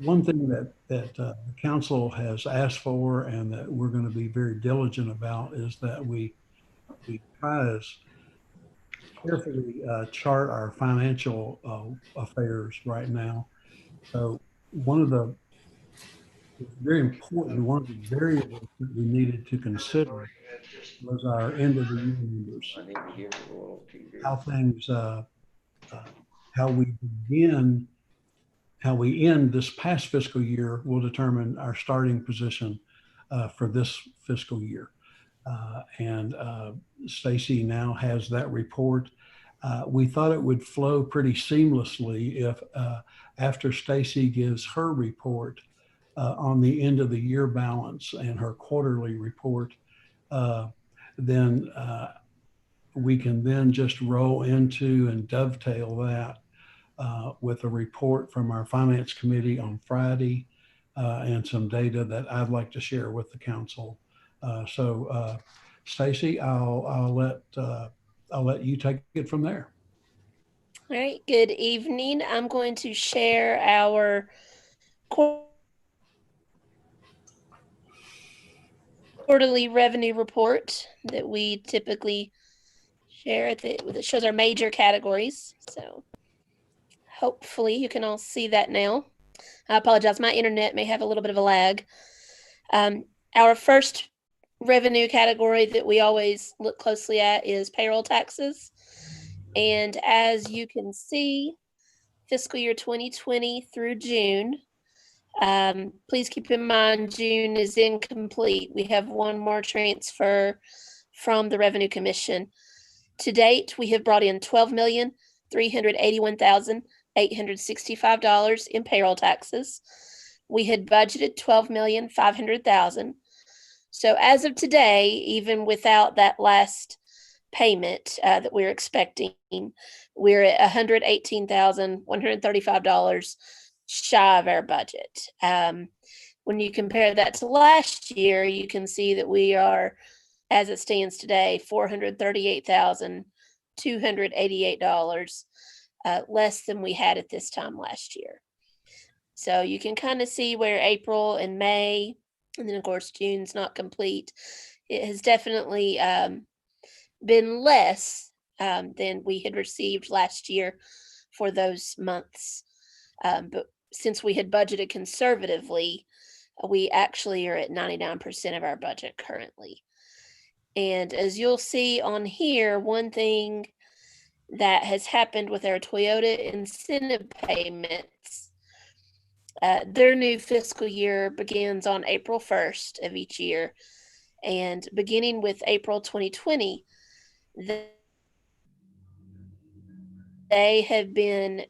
one thing that the council has asked for and that we're going to be very diligent about is that we try to carefully chart our financial affairs right now. So one of the very important, one of the variables that we needed to consider was our end of the year numbers. How things, how we end this past fiscal year will determine our starting position for this fiscal year. And Stacy now has that report. We thought it would flow pretty seamlessly if after Stacy gives her report on the end of the year balance and her quarterly report, then we can then just roll into and dovetail that with a report from our finance committee on Friday and some data that I'd like to share with the council. So Stacy, I'll let you take it from there. All right, good evening. I'm going to share our quarterly revenue report that we typically share that shows our major categories. So hopefully you can all see that now. I apologize, my internet may have a little bit of a lag. Our first revenue category that we always look closely at is payroll taxes. And as you can see, fiscal year 2020 through June, please keep in mind June is incomplete. We have one more transfer from the Revenue Commission. To date, we have brought in $12,381,865 in payroll taxes. We had budgeted $12,500,000. So as of today, even without that last payment that we're expecting, we're at $118,135 shy of our budget. When you compare that to last year, you can see that we are, as it stands today, $438,288 less than we had at this time last year. So you can kind of see where April and May, and then of course June's not complete. It has definitely been less than we had received last year for those months. But since we had budgeted conservatively, we actually are at 99% of our budget currently. And as you'll see on here, one thing that has happened with our Toyota incentive payments, their new fiscal year begins on April 1st of each year. And beginning with April 2020, they have been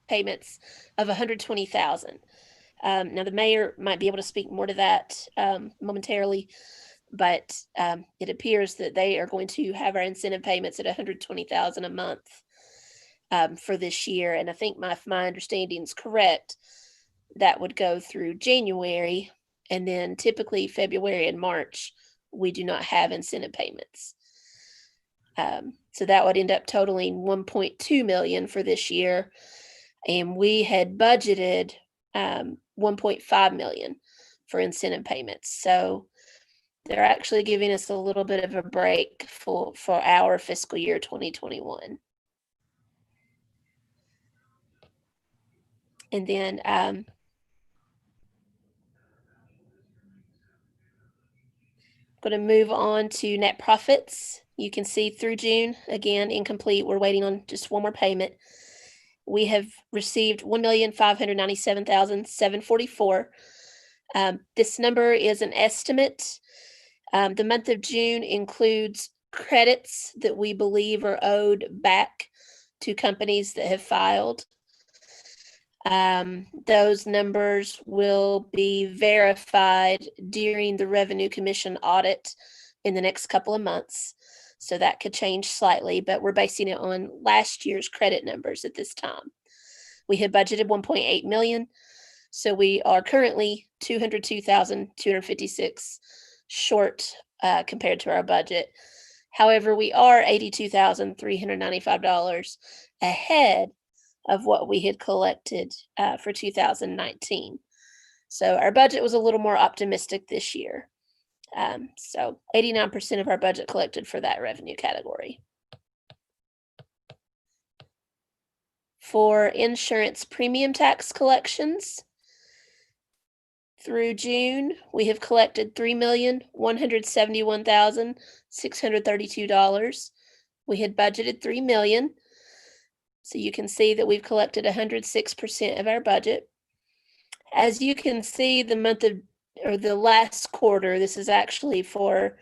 payments of $120,000. Now the mayor might be able to speak more to that momentarily, but it appears that they are going to have our incentive payments at $120,000 a month for this year. And I think if my understanding is correct, that would go through January, and then typically February and March, we do not have incentive payments. So that would end up totaling $1.2 million for this year. And we had budgeted $1.5 million for incentive payments. So they're actually giving us a little bit of a break for our fiscal year 2021. And then going to move on to net profits. You can see through June, again, incomplete. We're waiting on just one more payment. We have received $1,597,744. This number is an estimate. The month of June includes credits that we believe are owed back to companies that have filed. Those numbers will be verified during the Revenue Commission audit in the next couple of months. So that could change slightly, but we're basing it on last year's credit numbers at this time. We had budgeted $1.8 million. So we are currently $202,256 short compared to our budget. However, we are $82,395 ahead of what we had collected for 2019. So our budget was a little more optimistic this year. So 89% of our budget collected for that revenue category. For insurance premium tax collections, through June, we have collected $3,171,632. We had budgeted $3 million. So you can see that we've collected 106% of our budget. As you can see, the last quarter, this is actually for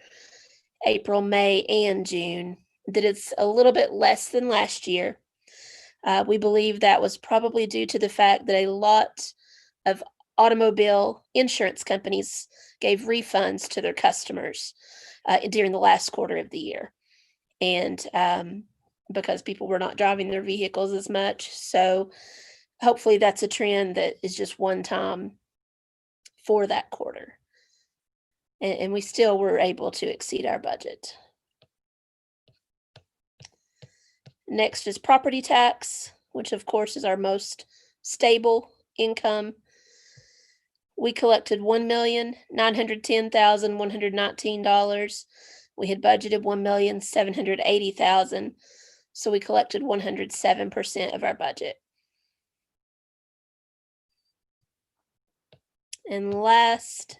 April, May, and June, that it's a little bit less than last year. We believe that was probably due to the fact that a lot of automobile insurance companies gave refunds to their customers during the last quarter of the year. And because people were not driving their vehicles as much. So hopefully that's a trend that is just one time for that quarter. And we still were able to exceed our budget. Next is property tax, which of course is our most stable income. We collected $1,910,119. We had budgeted $1,780,000. So we collected 107% of our budget. And last,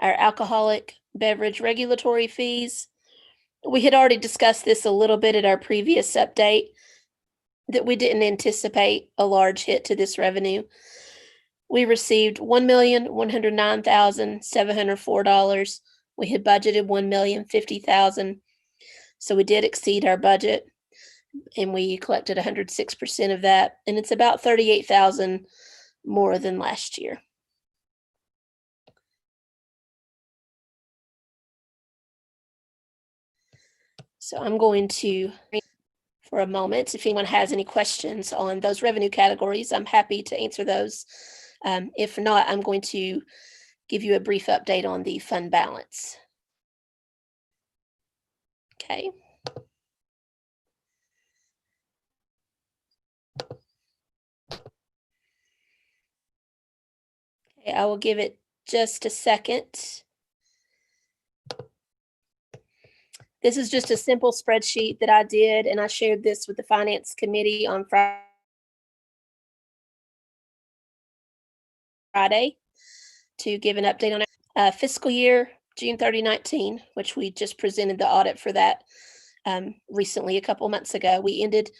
our alcoholic beverage regulatory fees. We had already discussed this a little bit at our previous update, that we didn't anticipate a large hit to this revenue. We received $1,109,704. We had budgeted $1,050,000. So we did exceed our budget, and we collected 106% of that. And it's about $38,000 more than last year. So I'm going to, for a moment, if anyone has any questions on those revenue categories, I'm happy to answer those. If not, I'm going to give you a brief update on the fund balance. Okay. Okay, I will give it just a second. This is just a simple spreadsheet that I did, and I shared this with the Finance Committee on Friday to give an update on it. Fiscal year June 30, 19, which we just presented the audit for that recently, a couple months ago. We ended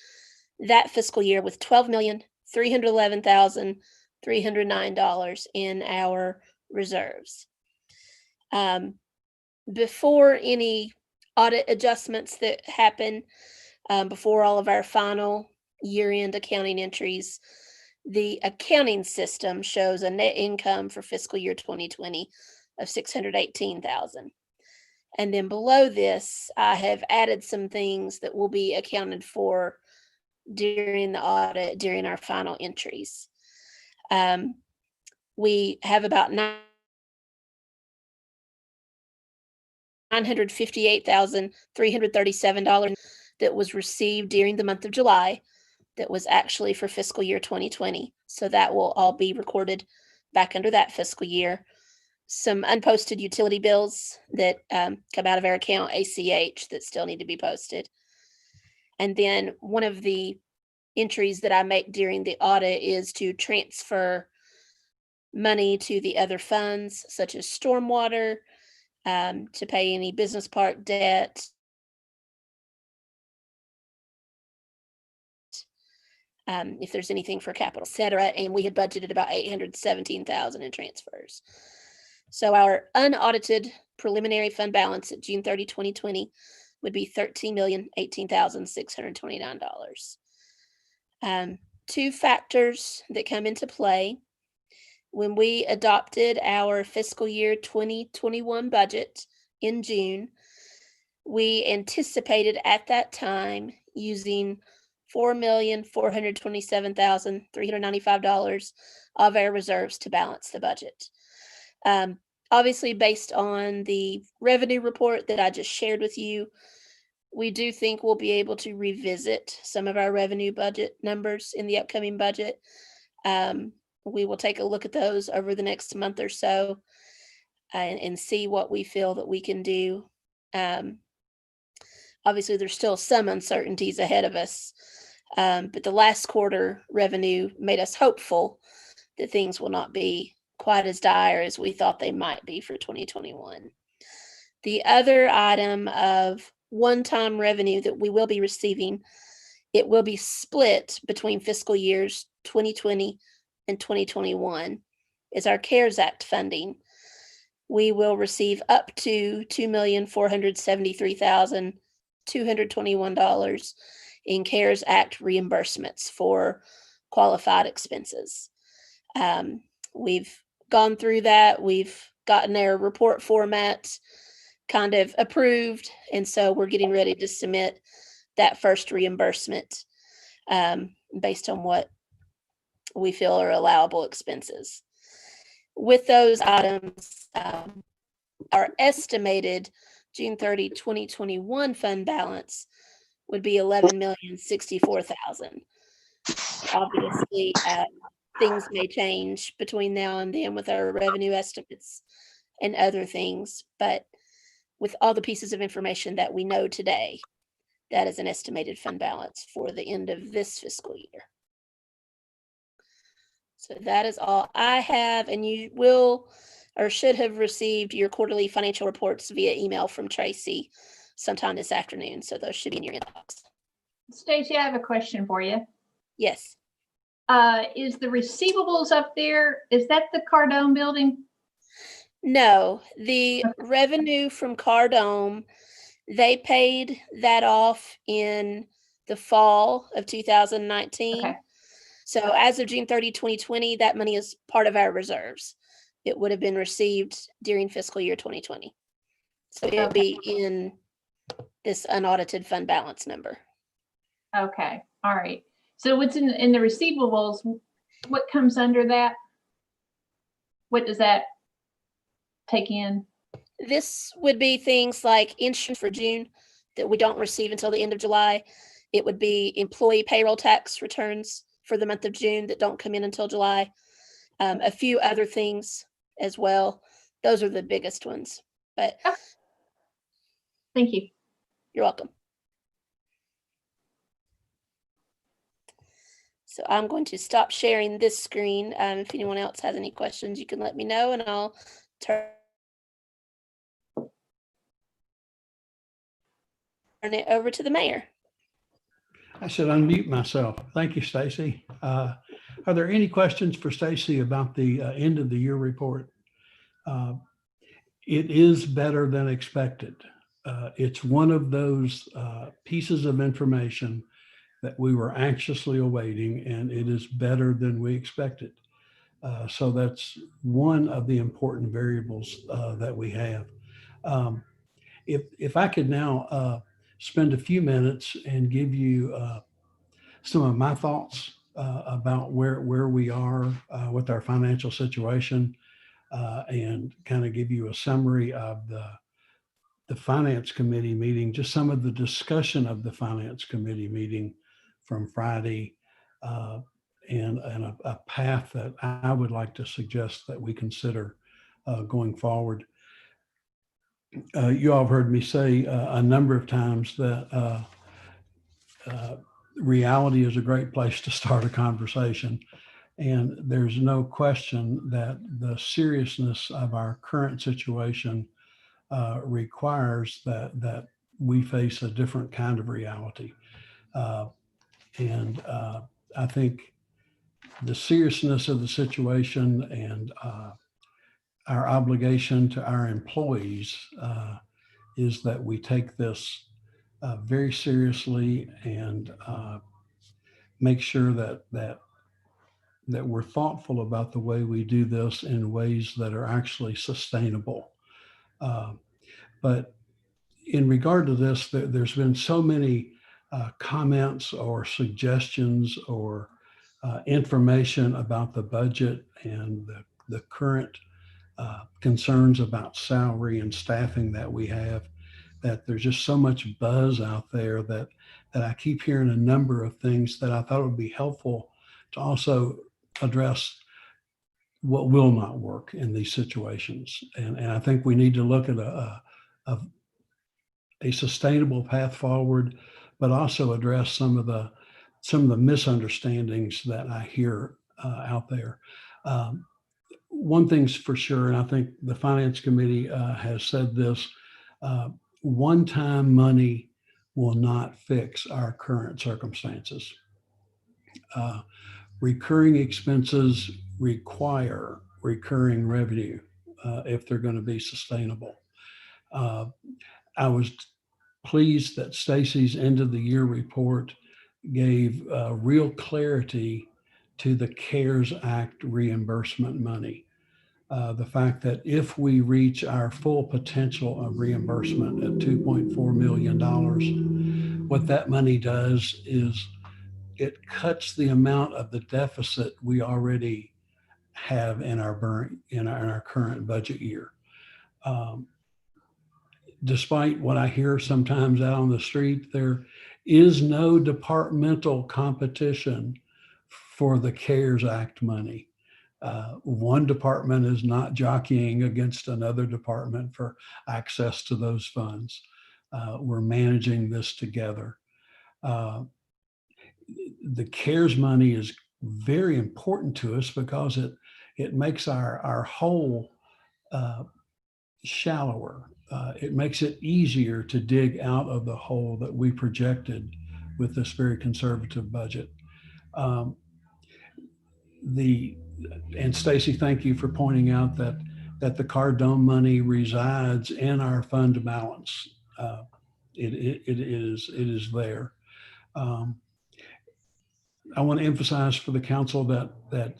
that fiscal year with $12,311,309 in our reserves. Before any audit adjustments that happen, before all of our final year-end accounting entries, the accounting system shows a net income for fiscal year 2020 of $618,000. And then below this, I have added some things that will be accounted for during the audit, during our final entries. We have about $958,337 that was received during the month of July that was actually for fiscal year 2020. So that will all be recorded back under that fiscal year. Some unposted utility bills that come out of our account, ACH, that still need to be posted. And then one of the entries that I make during the audit is to transfer money to the other funds, such as stormwater, to pay any business park debt, if there's anything for capital, et cetera. And we had budgeted about $817,000 in transfers. So our unaudited preliminary fund balance at June 30, 2020 would be $13,018,629. Two factors that come into play. When we adopted our fiscal year 2021 budget in June, we anticipated at that time using $4,427,395 of our reserves to balance the budget. Obviously, based on the revenue report that I just shared with you, we do think we'll be able to revisit some of our revenue budget numbers in the upcoming budget. We will take a look at those over the next month or so and see what we feel that we can do. Obviously, there's still some uncertainties ahead of us, but the last quarter revenue made us hopeful that things will not be quite as dire as we thought they might be for 2021. The other item of one-time revenue that we will be receiving, it will be split between fiscal years 2020 and 2021, is our CARES Act funding. We will receive up to $2,473,221 in CARES Act reimbursements for qualified expenses. We've gone through that. We've gotten our report format kind of approved, and so we're getting ready to submit that first reimbursement based on what we feel are allowable expenses. With those items, our estimated June 30, 2021 fund balance would be $11,064,000. Obviously, things may change between now and then with our revenue estimates and other things, but with all the pieces of information that we know today, that is an estimated fund balance for the end of this fiscal year. So that is all I have, and you will or should have received your quarterly financial reports via email from Tracy sometime this afternoon. So those should be in your inbox. Stacy, I have a question for you. Yes. Is the receivables up there, is that the Cardone building? No, the revenue from Cardome, they paid that off in the fall of 2019. Okay. So as of June 30, 2020, that money is part of our reserves. It would have been received during fiscal year 2020. So it would be in this unaudited fund balance number. Okay, all right. So what's in the receivables, what comes under that? What does that take in? This would be things like insurance for June that we don't receive until the end of July. It would be employee payroll tax returns for the month of June that don't come in until July. A few other things as well. Those are the biggest ones. But thank you. You're welcome. So I'm going to stop sharing this screen. If anyone else has any questions, you can let me know and I'll turn it over to the mayor. I should unmute myself. Thank you, Stacy. Are there any questions for Stacy about the end of the year report? It is better than expected. It's one of those pieces of information that we were anxiously awaiting, and it is better than we expected. So that's one of the important variables that we have. If I could now spend a few minutes and give you some of my thoughts about where we are with our financial situation, and kind of give you a summary of the Finance Committee meeting, just some of the discussion of the Finance Committee meeting from Friday, and a path that I would like to suggest that we consider going forward. You all have heard me say a number of times that reality is a great place to start a conversation. And there's no question that the seriousness of our current situation requires that we face a different kind of reality. And I think the seriousness of the situation and our obligation to our employees is that we take this very seriously and make sure that we're thoughtful about the way we do this in ways that are actually sustainable. But in regard to this, there's been so many comments or suggestions or information about the budget and the current concerns about salary and staffing that we have, that there's just so much buzz out there that I keep hearing a number of things that I thought would be helpful to also address what will not work in these situations. And I think we need to look at a sustainable path forward, but also address some of the misunderstandings that I hear out there. One thing's for sure, and I think the Finance Committee has said this, one-time money will not fix our current circumstances. Recurring expenses require recurring revenue if they're going to be sustainable. I was pleased that Stacy's end of the year report gave real clarity to the CARES Act reimbursement money. The fact that if we reach our full potential of reimbursement at $2.4 million, what that money does is it cuts the amount of the deficit we already have in our current budget year. Despite what I hear sometimes out on the street, there is no departmental competition for the CARES Act money. One department is not jockeying against another department for access to those funds. We're managing this together. The CARES money is very important to us because it makes our whole shallower. It makes it easier to dig out of the hole that we projected with this very conservative budget. And Stacy, thank you for pointing out that the Cardone money resides in our fund balance. It is there. I want to emphasize for the council that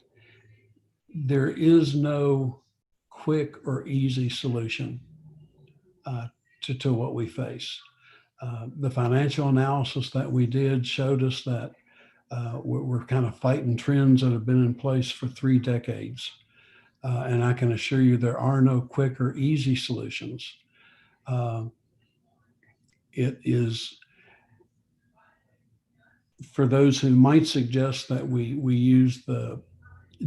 there is no quick or easy solution to what we face. The financial analysis that we did showed us that we're kind of fighting trends that have been in place for 3 decades. And I can assure you there are no quick or easy solutions. It is, for those who might suggest that we use the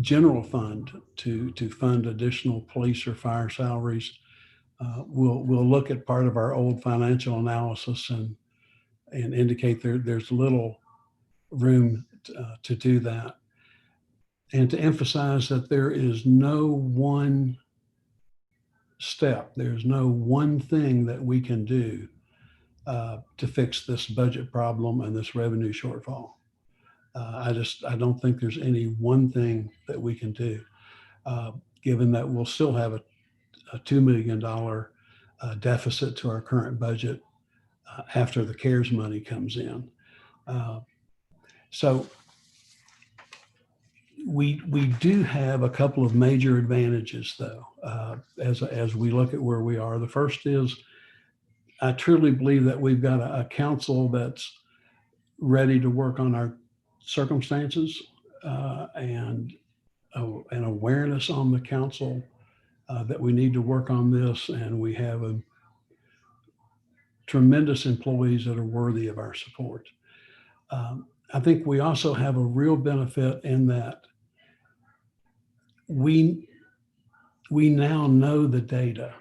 general fund to fund additional police or fire salaries, we'll look at part of our old financial analysis and indicate there's little room to do that. And to emphasize that there is no one step, there's no one thing that we can do to fix this budget problem and this revenue shortfall. I don't think there's any one thing that we can do, given that we'll still have a $2 million deficit to our current budget after the CARES money comes in. So we do have a couple of major advantages, though, as we look at where we are. The first is, I truly believe that we've got a council that's ready to work on our circumstances and an awareness on the council that we need to work on this, and we have tremendous employees that are worthy of our support. I think we also have a real benefit in that we now know the data.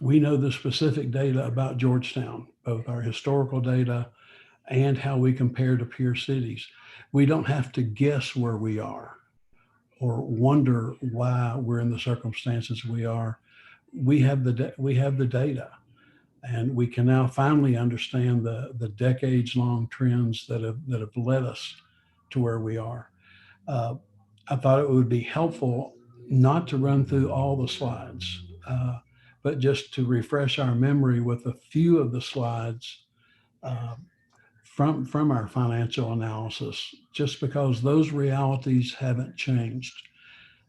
We know the specific data about Georgetown, both our historical data and how we compare to peer cities. We don't have to guess where we are or wonder why we're in the circumstances we are. We have the data, and we can now finally understand the decades-long trends that have led us to where we are. I thought it would be helpful not to run through all the slides, but just to refresh our memory with a few of the slides from our financial analysis, just because those realities haven't changed.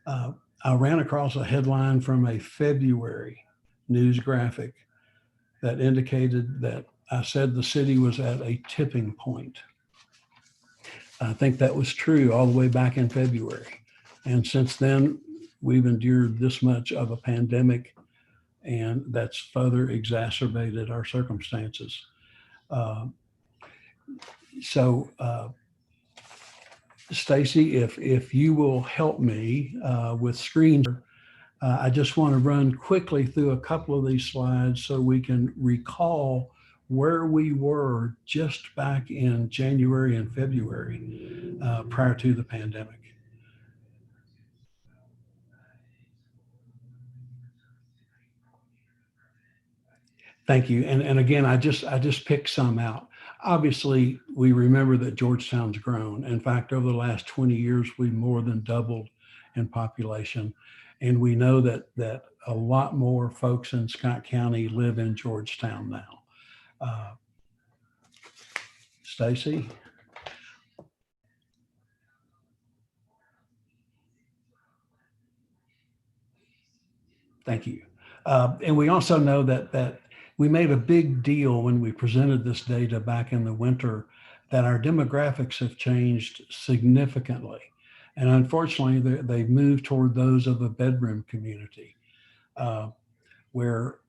I ran across a headline from a February news graphic that indicated that I said the city was at a tipping point. I think that was true all the way back in February. And since then, we've endured this much of a pandemic, and that's further exacerbated our circumstances. Stacy, if you will help me with screens, I just want to run quickly through a couple of these slides so we can recall where we were just back in January and February prior to the pandemic. Thank you. And again, I just picked some out. Obviously, we remember that Georgetown's grown. In fact, over the last 20 years, we've more than doubled in population. And we know that a lot more folks in Scott County live in Georgetown now. Stacy? Thank you. And we also know that we made a big deal when we presented this data back in the winter that our demographics have changed significantly. And unfortunately, they've moved toward those of a bedroom community, where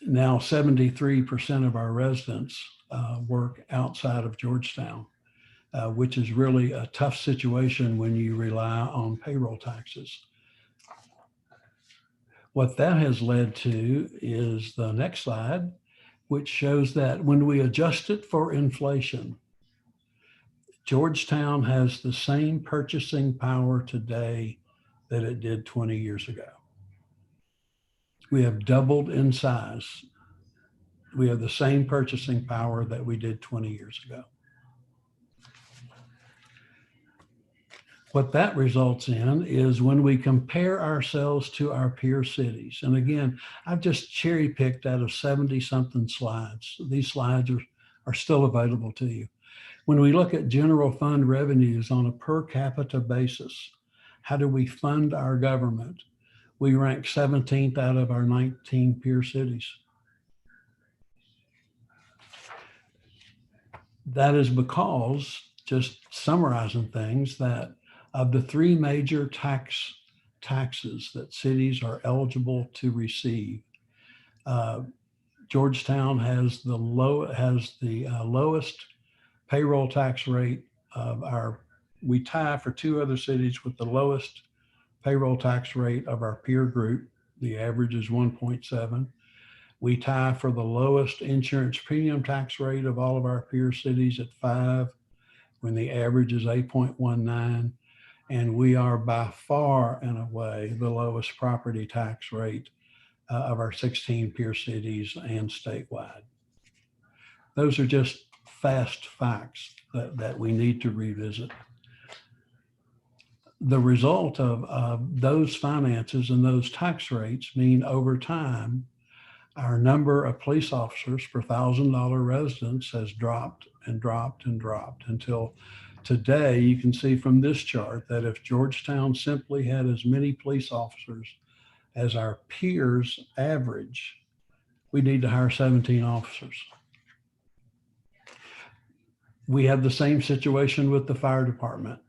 now 73% of our residents work outside of Georgetown, which is really a tough situation when you rely on payroll taxes. What that has led to is the next slide, which shows that when we adjust it for inflation, Georgetown has the same purchasing power today that it did 20 years ago. We have doubled in size. We have the same purchasing power that we did 20 years ago. What that results in is when we compare ourselves to our peer cities. And again, I've just cherry picked out of 70 something slides. These slides are still available to you. When we look at general fund revenues on a per capita basis, how do we fund our government? We rank 17th out of our 19 peer cities. That is because, just summarizing things, that of the three major taxes that cities are eligible to receive, Georgetown has the lowest payroll tax rate of our. We tie for two other cities with the lowest payroll tax rate of our peer group. The average is 1.7. We tie for the lowest insurance premium tax rate of all of our peer cities at 5, when the average is 8.19. And we are by far and away the lowest property tax rate of our 16 peer cities and statewide. Those are just fast facts that we need to revisit. The result of those finances and those tax rates mean over time, our number of police officers per $1,000 residents has dropped and dropped and dropped until today. You can see from this chart that if Georgetown simply had as many police officers as our peers average, we need to hire 17 officers. We have the same situation with the fire department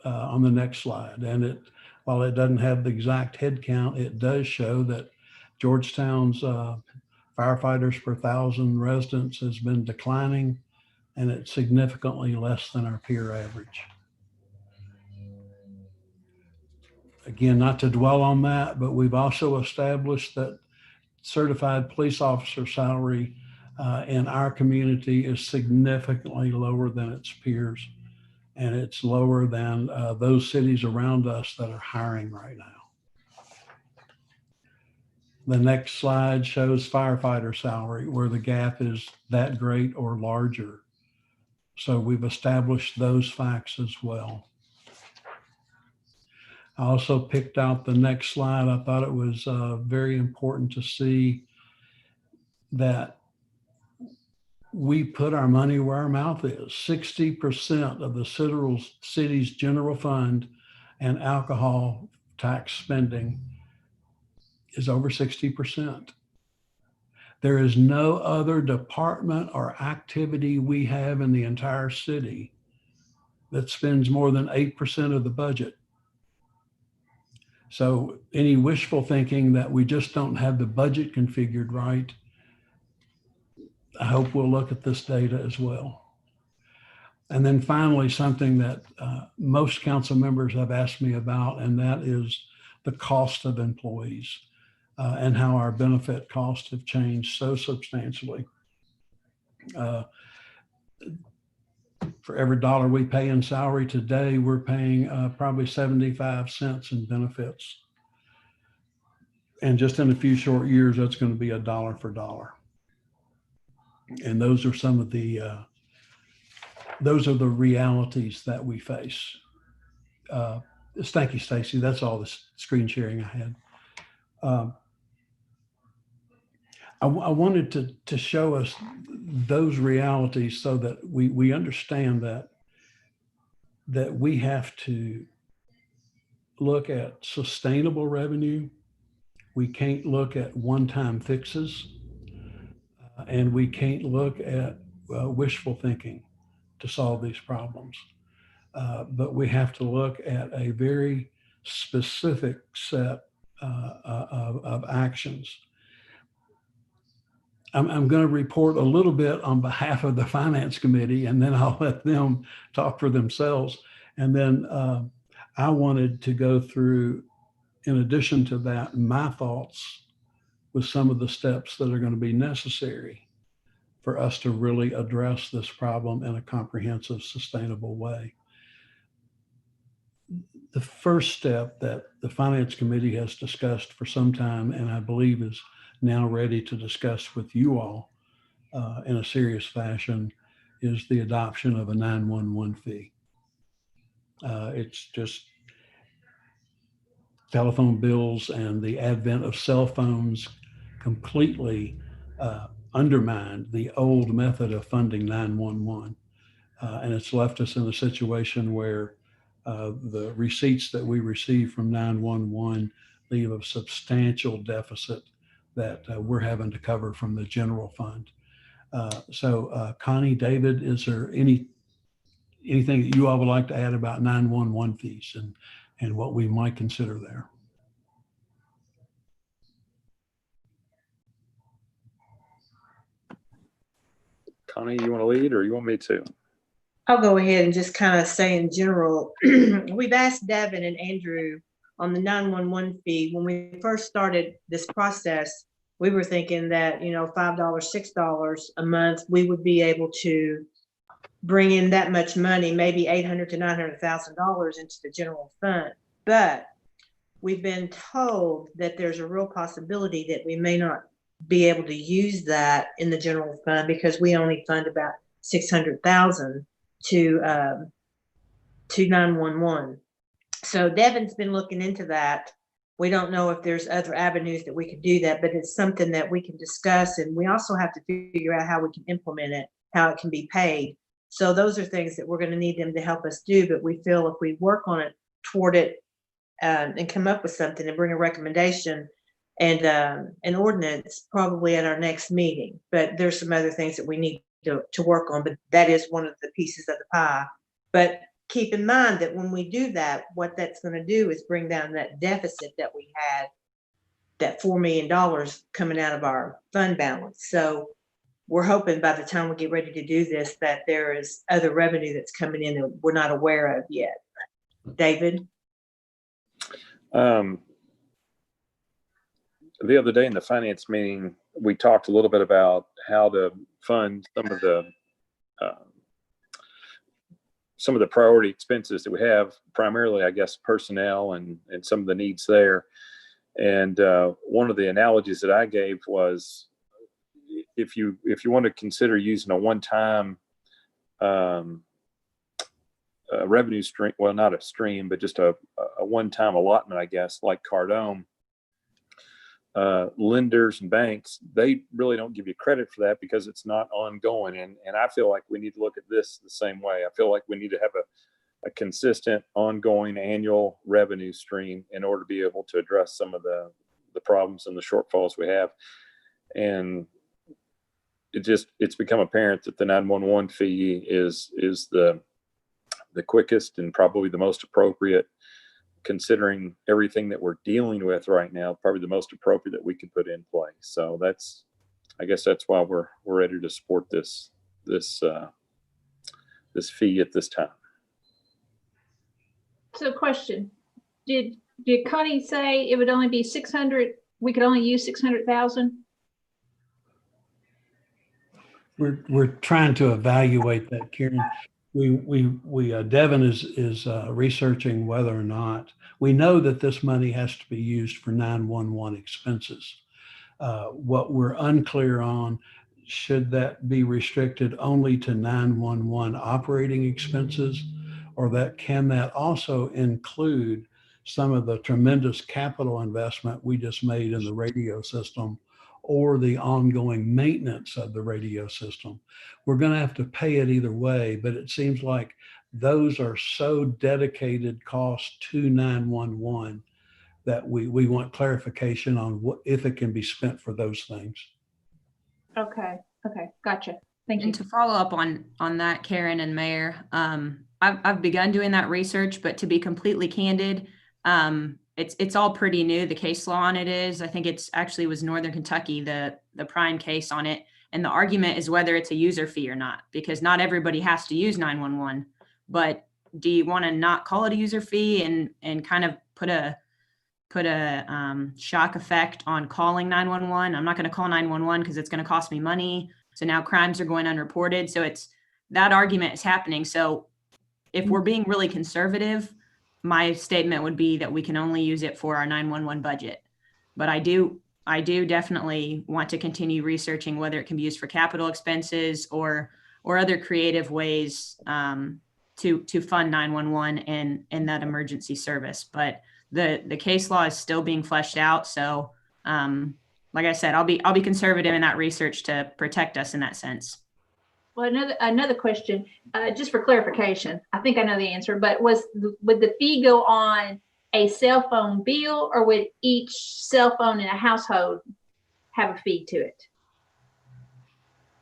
on the next slide. And while it doesn't have the exact head count, it does show that Georgetown's firefighters per 1,000 residents has been declining, and it's significantly less than our peer average. Again, not to dwell on that, but we've also established that certified police officer salary in our community is significantly lower than its peers, and it's lower than those cities around us that are hiring right now. The next slide shows firefighter salary, where the gap is that great or larger. So we've established those facts as well. I also picked out the next slide. I thought it was very important to see that we put our money where our mouth is. 60% of the city's general fund and alcohol tax spending is over 60%. There is no other department or activity we have in the entire city that spends more than 8% of the budget. So any wishful thinking that we just don't have the budget configured right, I hope we'll look at this data as well. And then finally, something that most council members have asked me about, and that is the cost of employees and how our benefit costs have changed so substantially. For every dollar we pay in salary today, we're paying probably 75 cents in benefits. And just in a few short years, that's going to be $1 for dollar. And those are some of the realities that we face. Thank you, Stacy. That's all the screen sharing I had. I wanted to show us those realities so that we understand that we have to look at sustainable revenue. We can't look at one-time fixes, and we can't look at wishful thinking to solve these problems. But we have to look at a very specific set of actions. I'm going to report a little bit on behalf of the Finance Committee, and then I'll let them talk for themselves. And then I wanted to go through, in addition to that, my thoughts with some of the steps that are going to be necessary for us to really address this problem in a comprehensive, sustainable way. the first step that the Finance Committee has discussed for some time, and I believe is now ready to discuss with you all in a serious fashion, is the adoption of a 911 fee. It's just telephone bills and the advent of cell phones completely undermined the old method of funding 911. And it's left us in a situation where the receipts that we receive from 911 leave a substantial deficit that we're having to cover from the general fund. So Connie, David, is there anything that you all would like to add about 911 fees and what we might consider there? Connie, you want to lead or you want me to? I'll go ahead and just kind of say in general, we've asked Devin and Andrew on the 911 fee. When we first started this process, we were thinking that, $5, $6 a month, we would be able to bring in that much money, maybe $800,000 to $900,000 into the general fund. But we've been told that there's a real possibility that we may not be able to use that in the general fund because we only fund about $600,000 to 911. So Devin's been looking into that. We don't know if there's other avenues that we could do that, but it's something that we can discuss. And we also have to figure out how we can implement it, how it can be paid. So those are things that we're going to need them to help us do. But we feel if we work on it toward it and come up with something and bring a recommendation and an ordinance probably at our next meeting. But there's some other things that we need to work on, but that is one of the pieces of the pie. But keep in mind that when we do that, what that's going to do is bring down that deficit that we had, that $4 million coming out of our fund balance. So we're hoping by the time we get ready to do this, that there is other revenue that's coming in that we're not aware of yet. David? The other day in the finance meeting, we talked a little bit about how to fund some of the priority expenses that we have, primarily, I guess, personnel and some of the needs there. And one of the analogies that I gave was, if you want to consider using a one-time revenue stream, well, not a stream, but just a one-time allotment, I guess, like Cardone, lenders and banks, they really don't give you credit for that because it's not ongoing. And I feel like we need to look at this the same way. I feel like we need to have a consistent, ongoing annual revenue stream in order to be able to address some of the problems and the shortfalls we have. And it's become apparent that the 911 fee is the quickest and probably the most appropriate, considering everything that we're dealing with right now, probably the most appropriate that we could put in place. So I guess that's why we're ready to support this fee at this time. So question, did Connie say it would only be 600? We could only use 600,000? We're trying to evaluate that, Karen. Devin is researching whether or not we know that this money has to be used for 911 expenses. What we're unclear on, should that be restricted only to 911 operating expenses, or can that also include some of the tremendous capital investment we just made in the radio system or the ongoing maintenance of the radio system? We're going to have to pay it either way, but it seems like those are so dedicated costs to 911 that we want clarification on if it can be spent for those things. Okay, gotcha. Thank you. And to follow up on that, Karen and Mayor, I've begun doing that research, but to be completely candid, it's all pretty new. The case law on it is, I think it's actually was Northern Kentucky, the prime case on it. And the argument is whether it's a user fee or not, because not everybody has to use 911. But do you want to not call it a user fee and kind of put a shock effect on calling 911? I'm not going to call 911 because it's going to cost me money. So now crimes are going unreported. So that argument is happening. So if we're being really conservative, my statement would be that we can only use it for our 911 budget. But I do definitely want to continue researching whether it can be used for capital expenses or other creative ways to fund 911 and that emergency service. But the case law is still being fleshed out. So like I said, I'll be conservative in that research to protect us in that sense. Well, another question, just for clarification, I think I know the answer, but would the fee go on a cell phone bill, or would each cell phone in a household have a fee to it?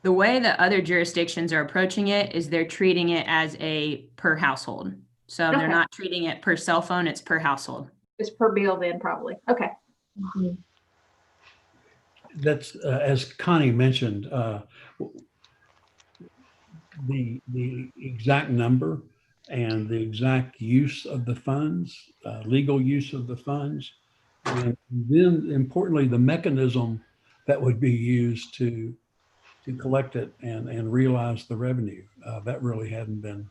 The way that other jurisdictions are approaching it is they're treating it as a per household. So Okay. they're not treating it per cell phone, it's per household. It's per bill then, probably. Okay. That's, as Connie mentioned, the exact number and the exact use of the funds, legal use of the funds, and then importantly, the mechanism that would be used to collect it and realize the revenue. That really hadn't been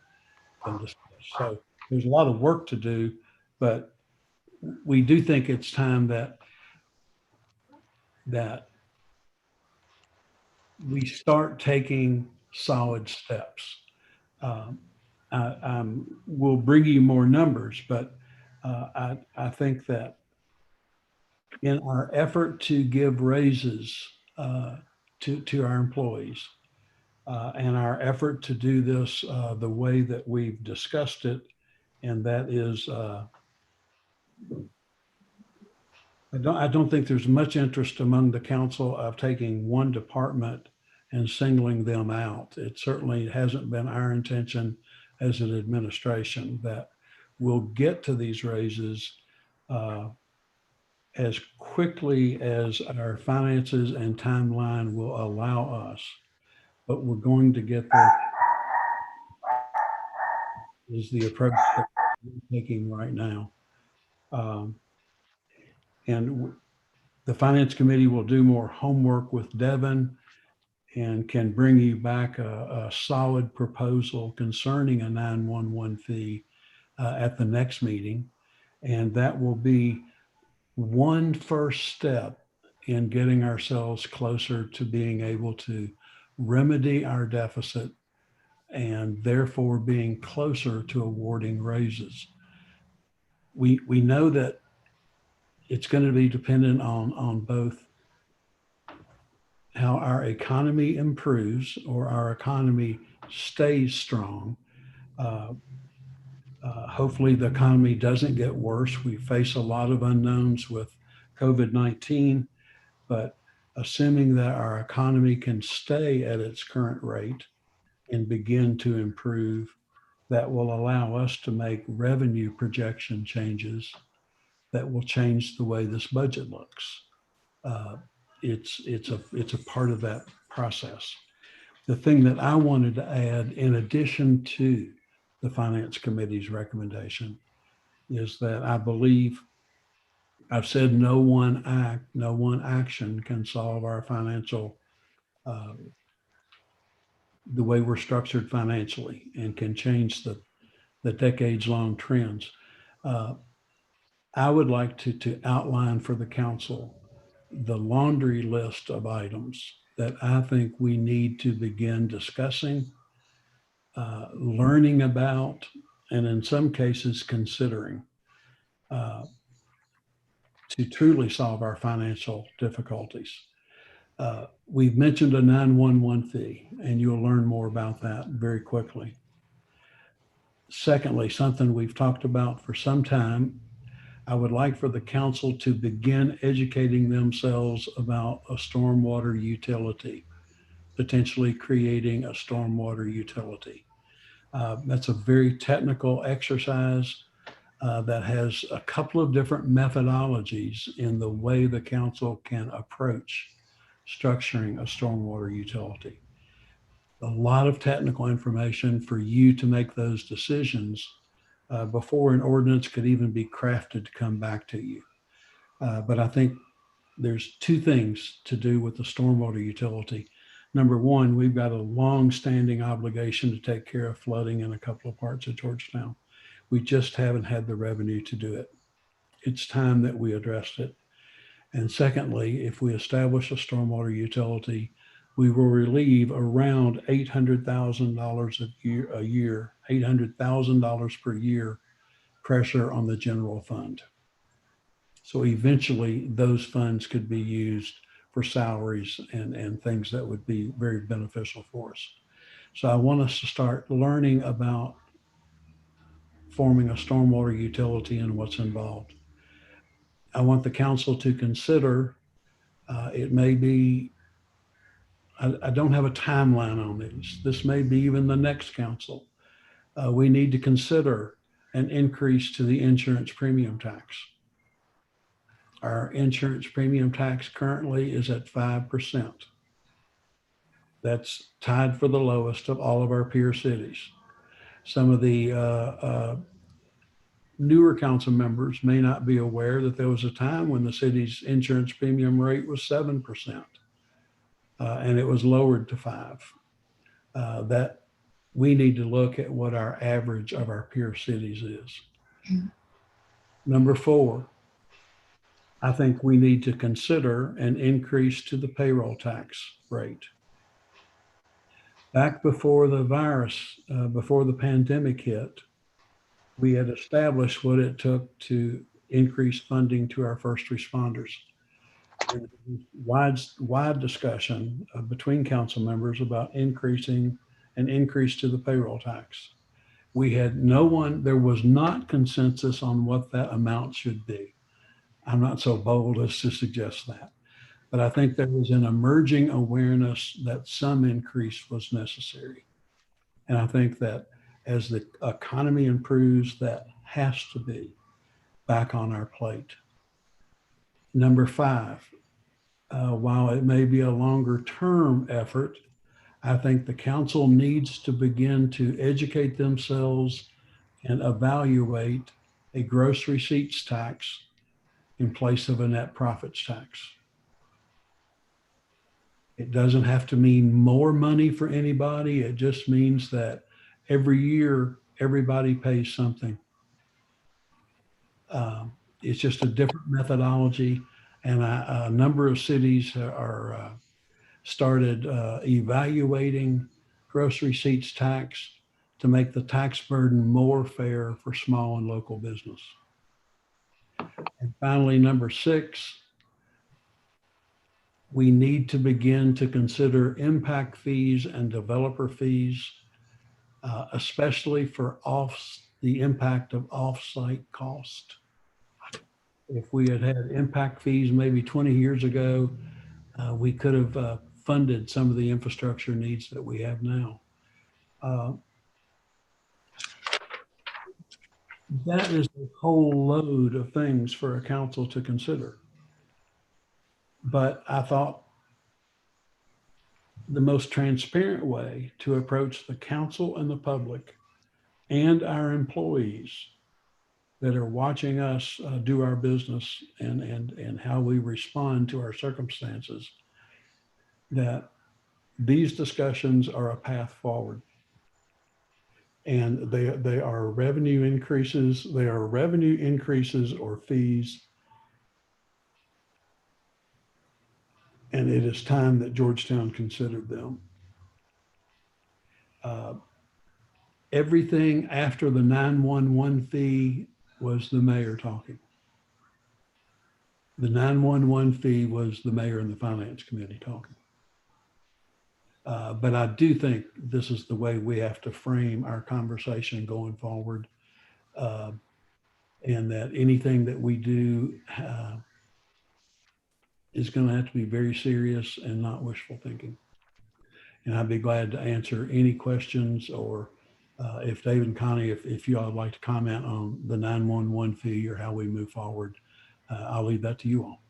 discussed. So there's a lot of work to do, but we do think it's time that we start taking solid steps. We'll bring you more numbers, but I think that in our effort to give raises to our employees and our effort to do this the way that we've discussed it, and that is, I don't think there's much interest among the council of taking one department and singling them out. It certainly hasn't been our intention as an administration that we'll get to these raises as quickly as our finances and timeline will allow us. But we're going to get there is the approach that we're taking right now. And the Finance Committee will do more homework with Devin and can bring you back a solid proposal concerning a 911 fee at the next meeting. And that will be one first step in getting ourselves closer to being able to remedy our deficit and therefore being closer to awarding raises. We know that it's going to be dependent on both how our economy improves or our economy stays strong. Hopefully the economy doesn't get worse. We face a lot of unknowns with COVID-19, but assuming that our economy can stay at its current rate and begin to improve, that will allow us to make revenue projection changes that will change the way this budget looks. It's a part of that process. The thing that I wanted to add, in addition to the Finance Committee's recommendation, is that I believe I've said no one action can solve our financial, the way we're structured financially, and can change the decades-long trends. I would like to outline for the council the laundry list of items that I think we need to begin discussing, learning about, and in some cases considering to truly solve our financial difficulties. We've mentioned a 911 fee, and you'll learn more about that very quickly. Secondly, something we've talked about for some time, I would like for the council to begin educating themselves about a stormwater utility, potentially creating a stormwater utility. That's a very technical exercise that has a couple of different methodologies in the way the council can approach structuring a stormwater utility. A lot of technical information for you to make those decisions before an ordinance could even be crafted to come back to you. But I think there's two things to do with the stormwater utility. Number one, we've got a long-standing obligation to take care of flooding in a couple of parts of Georgetown. We just haven't had the revenue to do it. It's time that we addressed it. And secondly, if we establish a stormwater utility, we will relieve around $800,000 a year, $800,000 per year pressure on the general fund. So eventually those funds could be used for salaries and things that would be very beneficial for us. So I want us to start learning about forming a stormwater utility and what's involved. I want the council to consider, it may be, I don't have a timeline on this. This may be even the next council. We need to consider an increase to the insurance premium tax. Our insurance premium tax currently is at 5%. That's tied for the lowest of all of our peer cities. Some of the newer council members may not be aware that there was a time when the city's insurance premium rate was 7%, and it was lowered to 5%. That we need to look at what our average of our peer cities is. Number 4, I think we need to consider an increase to the payroll tax rate. Back before the virus, before the pandemic hit, we had established what it took to increase funding to our first responders. Wide discussion between council members about increasing an increase to the payroll tax. We had there was not consensus on what that amount should be. I'm not so bold as to suggest that, but I think there was an emerging awareness that some increase was necessary. And I think that as the economy improves, that has to be back on our plate. Number 5, while it may be a longer term effort, I think the council needs to begin to educate themselves and evaluate a gross receipts tax in place of a net profits tax. It doesn't have to mean more money for anybody. It just means that every year, everybody pays something. It's just a different methodology. And a number of cities are started evaluating gross receipts tax to make the tax burden more fair for small and local business. And finally, number 6, we need to begin to consider impact fees and developer fees, especially for the impact of off-site cost. If we had had impact fees maybe 20 years ago, we could have funded some of the infrastructure needs that we have now. That is a whole load of things for a council to consider. But I thought the most transparent way to approach the council and the public and our employees that are watching us do our business and how we respond to our circumstances, that these discussions are a path forward. And they are revenue increases. They are revenue increases or fees. And it is time that Georgetown considered them. Everything after the 911 fee was the mayor talking. The 911 fee was the mayor and the finance committee talking. But I do think this is the way we have to frame our conversation going forward. And that anything that we do is going to have to be very serious and not wishful thinking. And I'd be glad to answer any questions, or if David and Connie, if you all would like to comment on the 911 fee or how we move forward, I'll leave that to you all.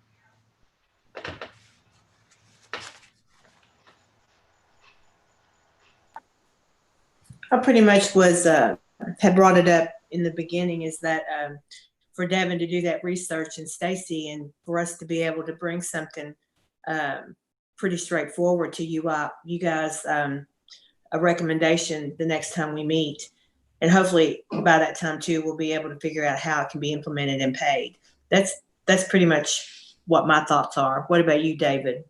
I pretty much had brought it up in the beginning, is that for Devin to do that research and Stacy, and for us to be able to bring something pretty straightforward to you guys, a recommendation the next time we meet. And hopefully by that time too, we'll be able to figure out how it can be implemented and paid. That's pretty much what my thoughts are. What about you, David?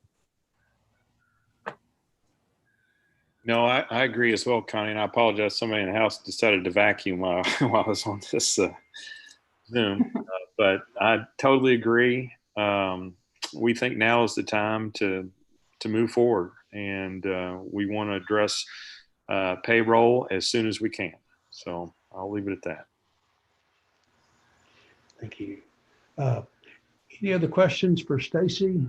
No, I agree as well, Connie, and I apologize. Somebody in the house decided to vacuum while I was on this Zoom, but I totally agree. We think now is the time to move forward, and we want to address payroll as soon as we can. So I'll leave it at that. Thank you. Any other questions for Stacy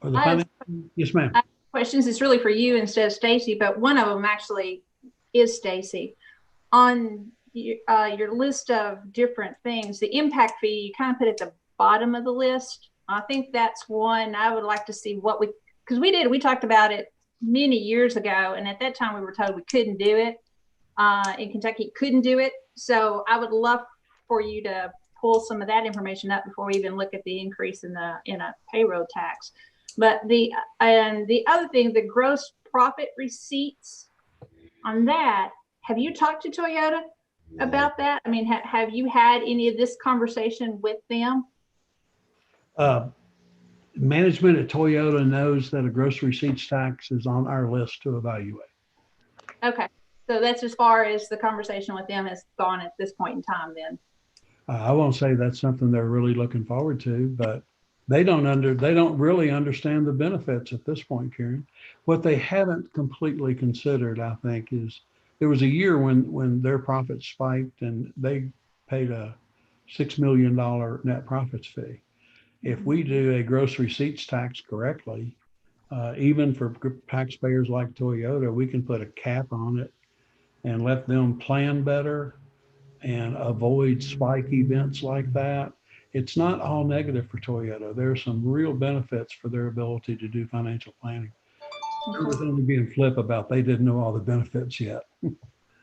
or the I have- finance? Yes, ma'am. Questions. It's really for you instead of Stacy, but one of them actually is Stacy. On your list of different things, the impact fee you kind of put at the bottom of the list. I think that's one I would like to see because we talked about it many years ago, and at that time we were told we couldn't do it. In Kentucky, couldn't do it. So I would love for you to pull some of that information up before we even look at the increase in a payroll tax. But the other thing, the gross profit receipts on that, have you talked to Toyota about that? I mean, have you had any of this conversation with them? Management at Toyota knows that a gross receipts tax is on our list to evaluate. Okay. So that's as far as the conversation with them has gone at this point in time then. I won't say that's something they're really looking forward to, but they don't really understand the benefits at this point, Karen. What they haven't completely considered, I think, is there was a year when their profits spiked and they paid a $6 million net profits fee. If we do a gross receipts tax correctly, even for taxpayers like Toyota, we can put a cap on it and let them plan better and avoid spike events like that. It's not all negative for Toyota. There are some real benefits for their ability to do financial planning. It was only being flip about they didn't know all the benefits yet.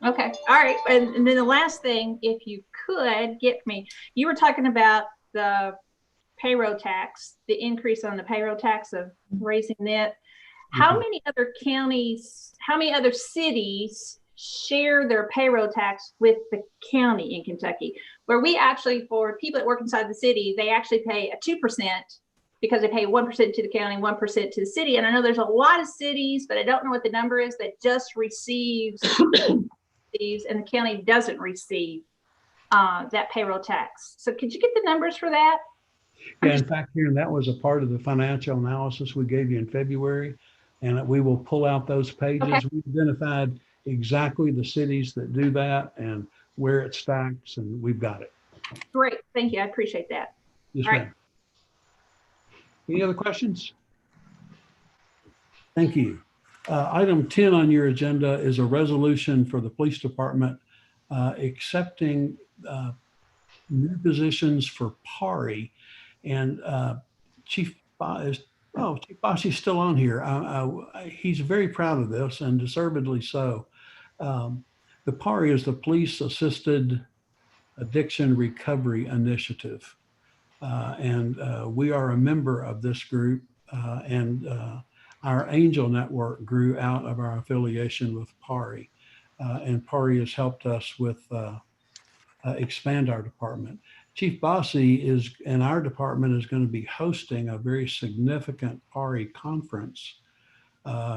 Okay. All right. And then the last thing, if you could get me, you were talking about the payroll tax, the increase on the payroll tax of raising it. How many other counties, how many other cities share their payroll tax with the county in Kentucky, where we actually, for people that work inside the city, they actually pay a 2% because they pay 1% to the county, 1% to the city. And I know there's a lot of cities, but I don't know what the number is, that just receives these and the county doesn't receive that payroll tax. So could you get the numbers for that? Yeah, in fact, Karen, that was a part of the financial analysis we gave you in February, and we will pull out those pages. Okay. We identified exactly the cities that do that and where it stacks, and we've got it. Great. Thank you. I appreciate that. Yes, All ma'am. right. Any other questions? Thank you. Item 10 on your agenda is a resolution for the police department accepting new positions for PARI. And Chief Bossy's still on here. He's very proud of this, and deservedly so. The PARI is the Police Assisted Addiction Recovery Initiative. And we are a member of this group, and our Angel Network grew out of our affiliation with PARI. And PARI has helped us with expand our department. Chief Bossy in our department is going to be hosting a very significant PARI conference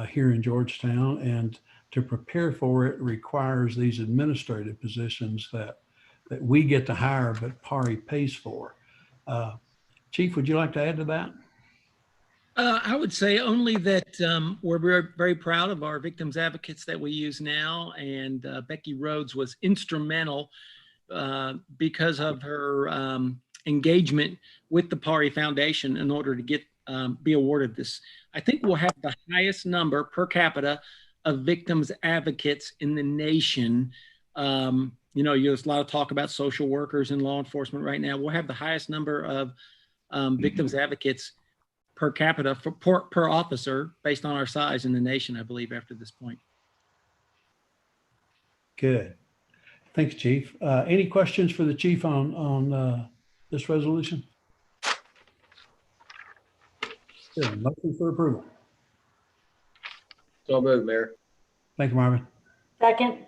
here in Georgetown, and to prepare for it requires these administrative positions that we get to hire, but PARI pays for. Chief, would you like to add to that? I would say only that we're very proud of our victims advocates that we use now, and Becky Rhodes was instrumental because of her engagement with the PARI Foundation in order to get be awarded this. I think we'll have the highest number per capita of victims advocates in the nation. You know, there's a lot of talk about social workers and law enforcement right now. We'll have the highest number of victims advocates per capita per officer based on our size in the nation, I believe, after this point. Good. Thanks, Chief. Any questions for the Chief on this resolution? Good. Motion for approval. So moved, Mayor. Thank you, Marvin. Second.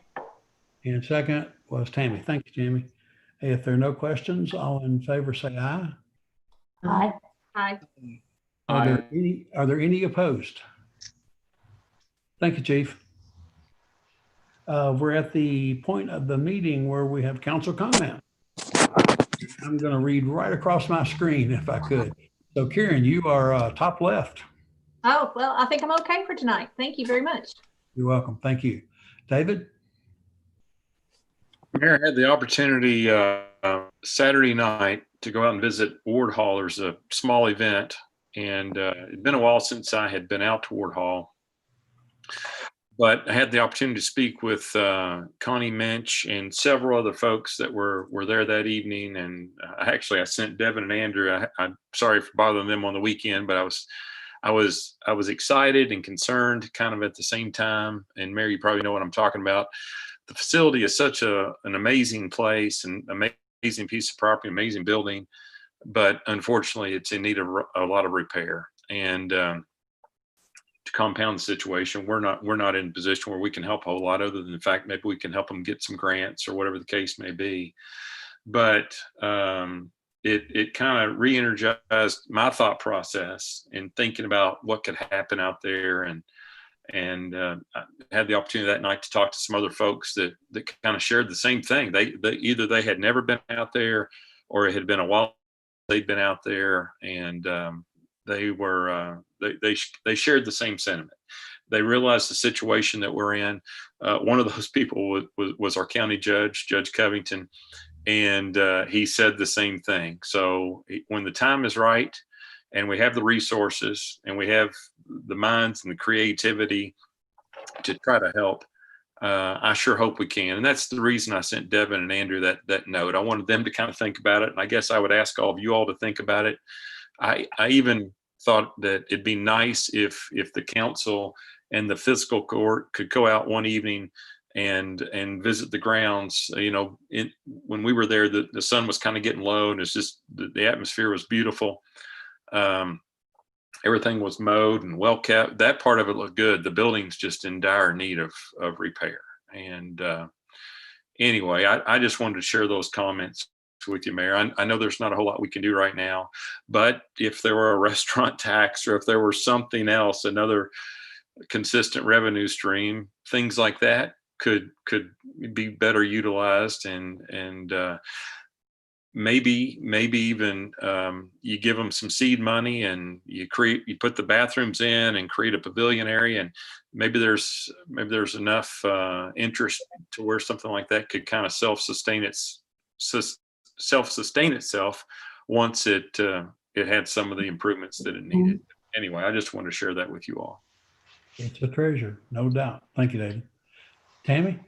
And second, was Tammy. Thank you, Jamie. Hey, if there are no questions, all in favor say aye. Aye. Aye. Are there any opposed? Thank you, Chief. We're at the point of the meeting where we have council comment. I'm going to read right across my screen if I could. So Karen, you are top left. Oh, well, I think I'm okay for tonight. Thank you very much. You're welcome. Thank you. David? Mayor, I had the opportunity Saturday night to go out and visit Ward Hall. There's a small event, and it'd been a while since I had been out to Ward Hall. But I had the opportunity to speak with Connie Minch and several other folks that were there that evening. And I sent Devin and Andrew. I'm sorry for bothering them on the weekend, but I was excited and concerned kind of at the same time. And Mary, you probably know what I'm talking about. The facility is such an amazing place and amazing piece of property, amazing building, but unfortunately it's in need of a lot of repair. And to compound the situation, we're not in a position where we can help a whole lot, other than the fact maybe we can help them get some grants or whatever the case may be. But it kind of re-energized my thought process in thinking about what could happen out there. And I had the opportunity that night to talk to some other folks that kind of shared the same thing. They either they had never been out there, or it had been a while they'd been out there, and they were they shared the same sentiment. They realized the situation that we're in. One of those people was our county judge, Judge Covington, and he said the same thing. So when the time is right, and we have the resources, and we have the minds and the creativity to try to help, I sure hope we can. And that's the reason I sent Devin and Andrew that note. I wanted them to kind of think about it. And I guess I would ask all of you all to think about it. I even thought that it'd be nice if the council and the fiscal court could go out one evening and visit the grounds. When we were there, the sun was kind of getting low, and it's just the atmosphere was beautiful. Everything was mowed and well kept. That part of it looked good. The building's just in dire need of repair. And anyway, I just wanted to share those comments with you, Mayor. I know there's not a whole lot we can do right now, but if there were a restaurant tax, or if there were something else, another consistent revenue stream, things like that could be better utilized, and maybe even you give them some seed money, and you put the bathrooms in and create a pavilion area, and maybe there's enough interest to where something like that could kind of self-sustain itself once it had some of the improvements that it needed. Anyway, I just wanted to share that with you all. It's a treasure, no doubt. Thank you, David. Tammy?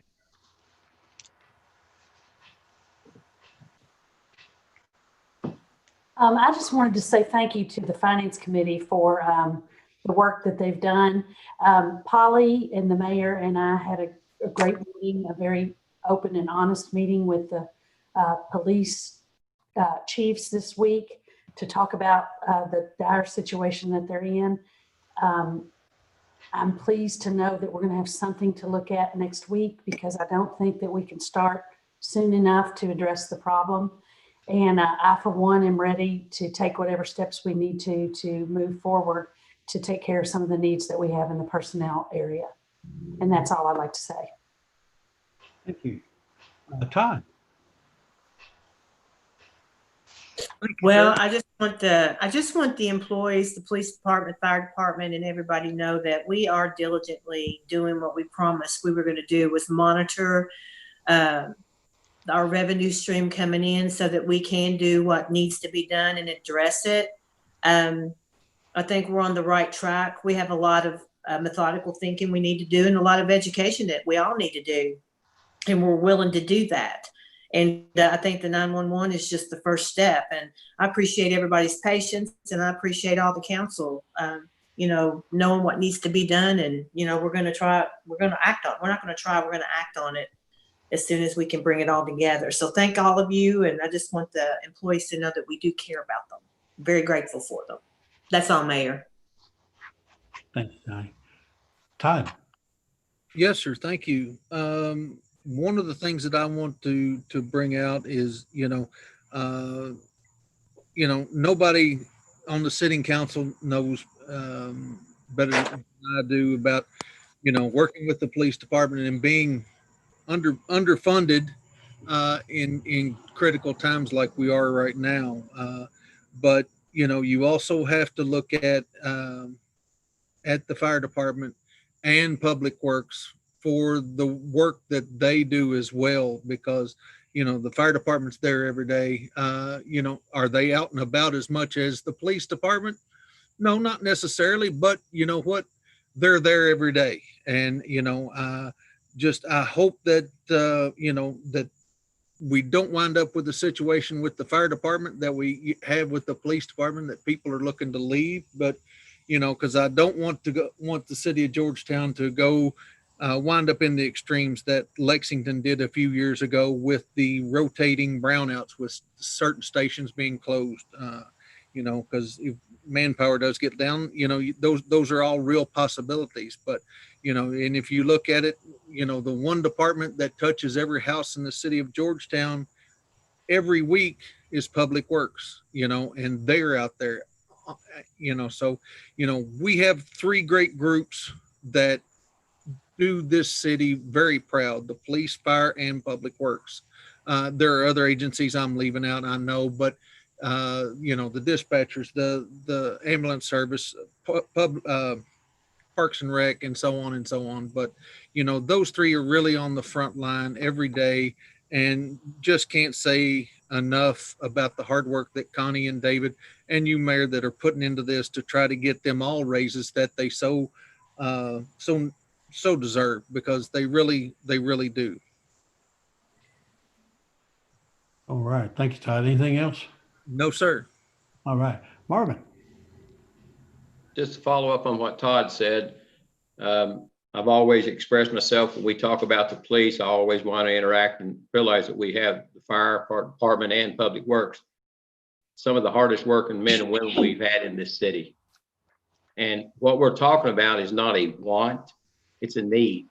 I just wanted to say thank you to the Finance Committee for the work that they've done. Polly and the mayor and I had a great meeting, a very open and honest meeting with the police chiefs this week to talk about the dire situation that they're in. I'm pleased to know that we're going to have something to look at next week, because I don't think that we can start soon enough to address the problem. And I, for one, am ready to take whatever steps we need to move forward to take care of some of the needs that we have in the personnel area. And that's all I'd like to say. Thank you. Todd? Well, I just want the employees, the police department, fire department, and everybody know that we are diligently doing what we promised we were going to do, was monitor our revenue stream coming in so that we can do what needs to be done and address it. I think we're on the right track. We have a lot of methodical thinking we need to do, and a lot of education that we all need to do, and we're willing to do that. And I think the 911 is just the first step. And I appreciate everybody's patience, and I appreciate all the council, knowing what needs to be done. And, we're going to try, we're going to act on it. We're not going to try, we're going to act on it as soon as we can bring it all together. So thank all of you. And I just want the employees to know that we do care about them. I'm very grateful for them. That's all, Mayor. Thanks, Johnny. Todd? Yes, sir. Thank you. one of the things that I want to bring out is, nobody on the sitting council knows better than I do about, working with the police department and being underfunded in critical times like we are right now. But you also have to look at the fire department and public works for the work that they do as well, because the fire department's there every day. Are they out and about as much as the police department? No, not necessarily, but you know what, they're there every day. And I hope that that we don't wind up with a situation with the fire department that we have with the police department, that people are looking to leave. But because I don't want the city of Georgetown to go wind up in the extremes that Lexington did a few years ago with the rotating brownouts, with certain stations being closed. Because if manpower does get down, those are all real possibilities. But and if you look at it, the one department that touches every house in the city of Georgetown every week is Public Works. And they're out there. So we have three great groups that do this city very proud: the police, fire, and Public Works. There are other agencies I'm leaving out, I know, but the dispatchers, the ambulance service, Parks and Rec, and so on and so on. But those three are really on the front line every day, and just can't say enough about the hard work that Connie and David and you, Mayor, that are putting into this to try to get them all raises that they so deserve, because they really do. All right. Thank you, Todd. Anything else? No, sir. All right. Marvin. Just to follow up on what Todd said, I've always expressed myself when we talk about the police. I always want to interact and realize that we have the fire department and Public Works, some of the hardest working men and women we've had in this city. And what we're talking about is not a want, it's a need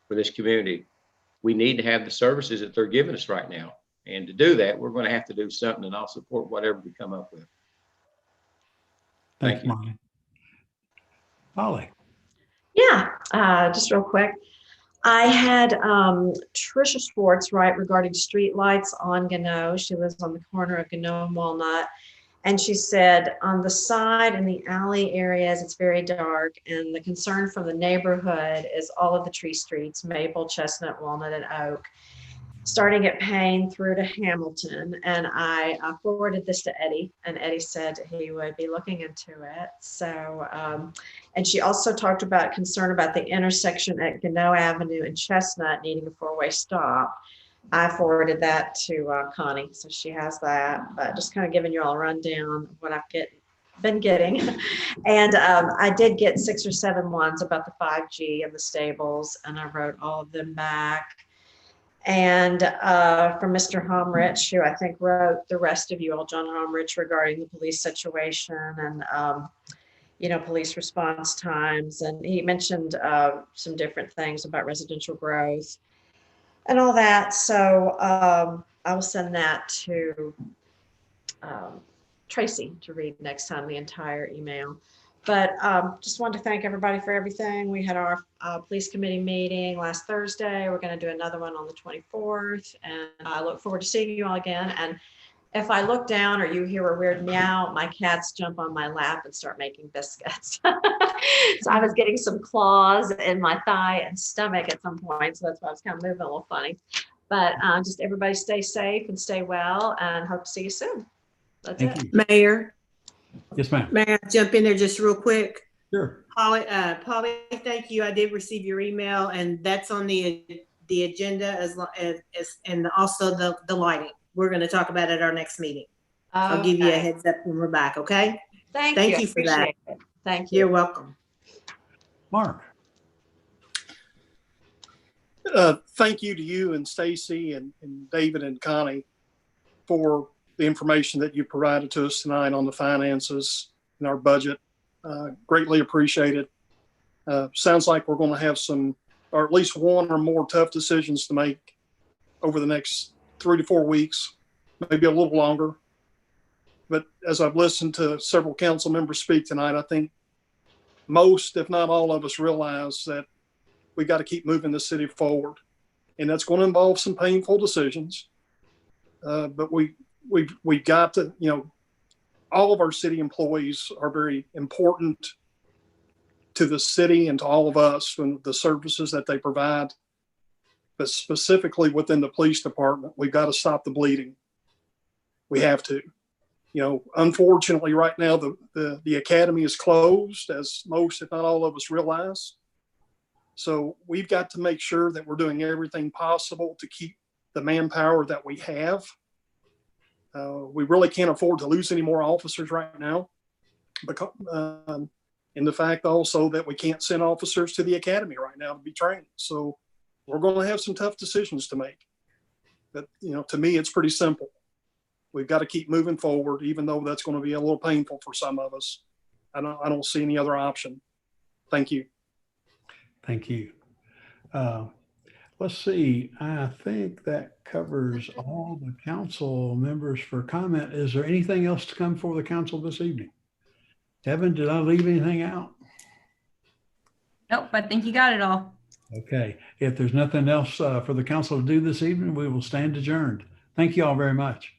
for this community. We need to have the services that they're giving us right now. And to do that, we're going to have to do something, and I'll support whatever we come up with. Thank you, Marvin. Holly. Yeah, just real quick. I had Trisha Schwartz write regarding street lights on Gano. She lives on the corner of Gano and Walnut. And she said on the side in the alley areas, it's very dark. And the concern from the neighborhood is all of the tree streets, Maple, Chestnut, Walnut, and Oak, starting at Payne through to Hamilton. And I forwarded this to Eddie, and Eddie said he would be looking into it. So, and she also talked about concern about the intersection at Gano Avenue and Chestnut needing a four-way stop. I forwarded that to Connie, so she has that, but just kind of giving you all a rundown of what I've been getting. And I did get 6 or 7 ones about the 5G and the stables, and I wrote all of them back. And from Mr. Homrich, who I think wrote the rest of you all, John Homrich, regarding the police situation and, police response times. And he mentioned some different things about residential growth and all that. So I will send that to Tracy to read next time, the entire email. But just wanted to thank everybody for everything. We had our police committee meeting last Thursday. We're going to do another one on the 24th. And I look forward to seeing you all again. And if I look down or you hear a weird meow, my cats jump on my lap and start making biscuits. So I was getting some claws in my thigh and stomach at some point. So that's why I was kind of moving a little funny. But just everybody stay safe and stay well, and hope to see you soon. That's it. Mayor. Yes, ma'am. May I jump in there just real quick? Sure. Polly, thank you. I did receive your email, and that's on the agenda as and also the lighting. We're going to talk about it at our next meeting. I'll give you a heads up when we're back. Okay. Thank you for that. It. Thank you. You're welcome. Mark. Thank you to you and Stacy and David and Connie for the information that you provided to us tonight on the finances and our budget. Greatly appreciated. Sounds like we're going to have some or at least one or more tough decisions to make over the next 3 to 4 weeks, maybe a little longer. But as I've listened to several council members speak tonight, I think most, if not all of us, realize that we got to keep moving the city forward. And that's going to involve some painful decisions. But we've got to, all of our city employees are very important to the city and to all of us and the services that they provide. But specifically within the police department, we've got to stop the bleeding. We have to. Unfortunately, right now, the academy is closed, as most, if not all of us, realize. So we've got to make sure that we're doing everything possible to keep the manpower that we have. We really can't afford to lose any more officers right now, because, and the fact also that we can't send officers to the academy right now to be trained. So we're going to have some tough decisions to make. But, to me, it's pretty simple. We've got to keep moving forward, even though that's going to be a little painful for some of us. I don't see any other option. Thank you. Thank you. Let's see. I think that covers all the council members for comment. Is there anything else to come before the council this evening? Evan, did I leave anything out? Nope, I think you got it all. Okay. If there's nothing else for the council to do this evening, we will stand adjourned. Thank you all very much.